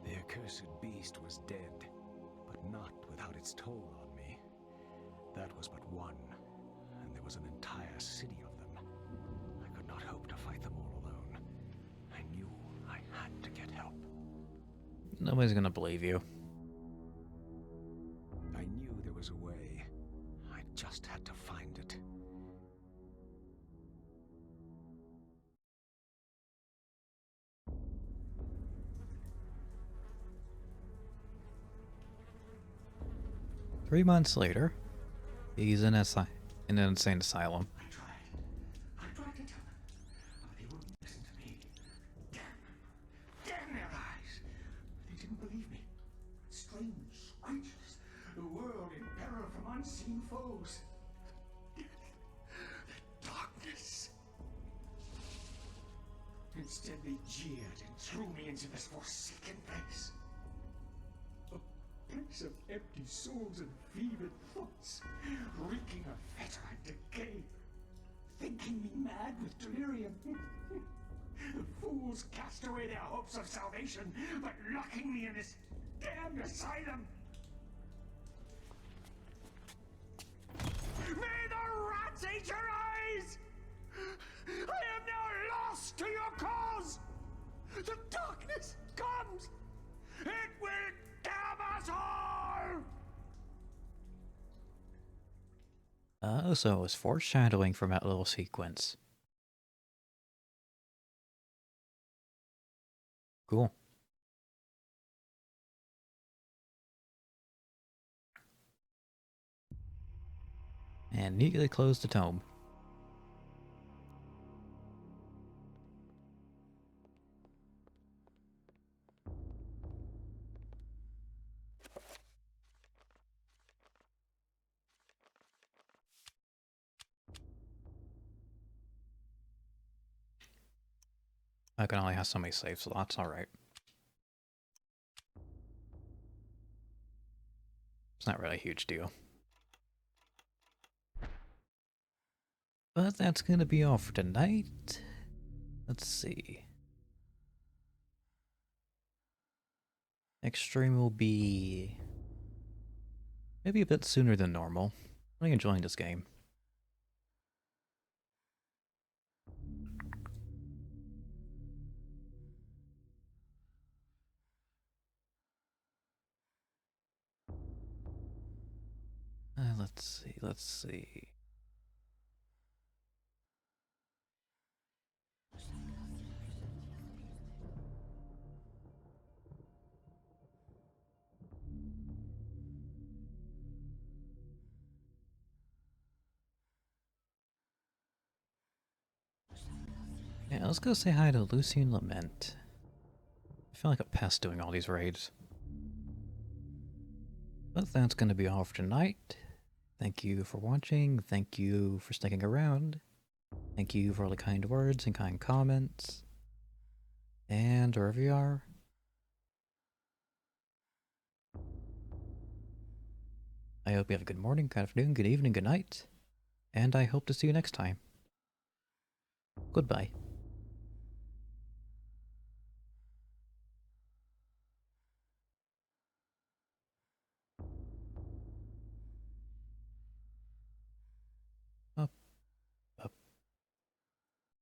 The accursed beast was dead, but not without its toll on me. That was but one, and there was an entire city of them. I could not hope to fight them all alone. I knew I had to get help. Nobody's gonna believe you. I knew there was a way. I just had to find it. Three months later, he's in an insane asylum. I tried to tell them, but they wouldn't listen to me. Damn their eyes! They didn't believe me. Strange creatures, the world in peril from unseen foes. The darkness. Instead, they jeered and threw me into this forsaken place. A place of empty souls and fevered thoughts, reeking of fetor and decay, thinking me mad with delirium. The fools cast away their hopes of salvation, but locking me in this damned asylum. May the rats eat your eyes! I am now lost to your cause! The darkness comes! It will damn us all! Oh, so it was foreshadowing from that little sequence. Cool. And neatly closed the tome. I can only have so many save slots, alright. It's not really a huge deal. But that's gonna be all for tonight. Let's see. Next stream will be maybe a bit sooner than normal. I'm really enjoying this game. Let's see. let's go say hi to Lucy and Lament. I feel like a pest doing all these raids. But that's going to be all for tonight. Thank you for watching. Thank you for sticking around. Thank you for all the kind words and kind comments. And wherever you are, I hope you have a good morning, good afternoon, good evening, good night. And I hope to see you next time. Goodbye.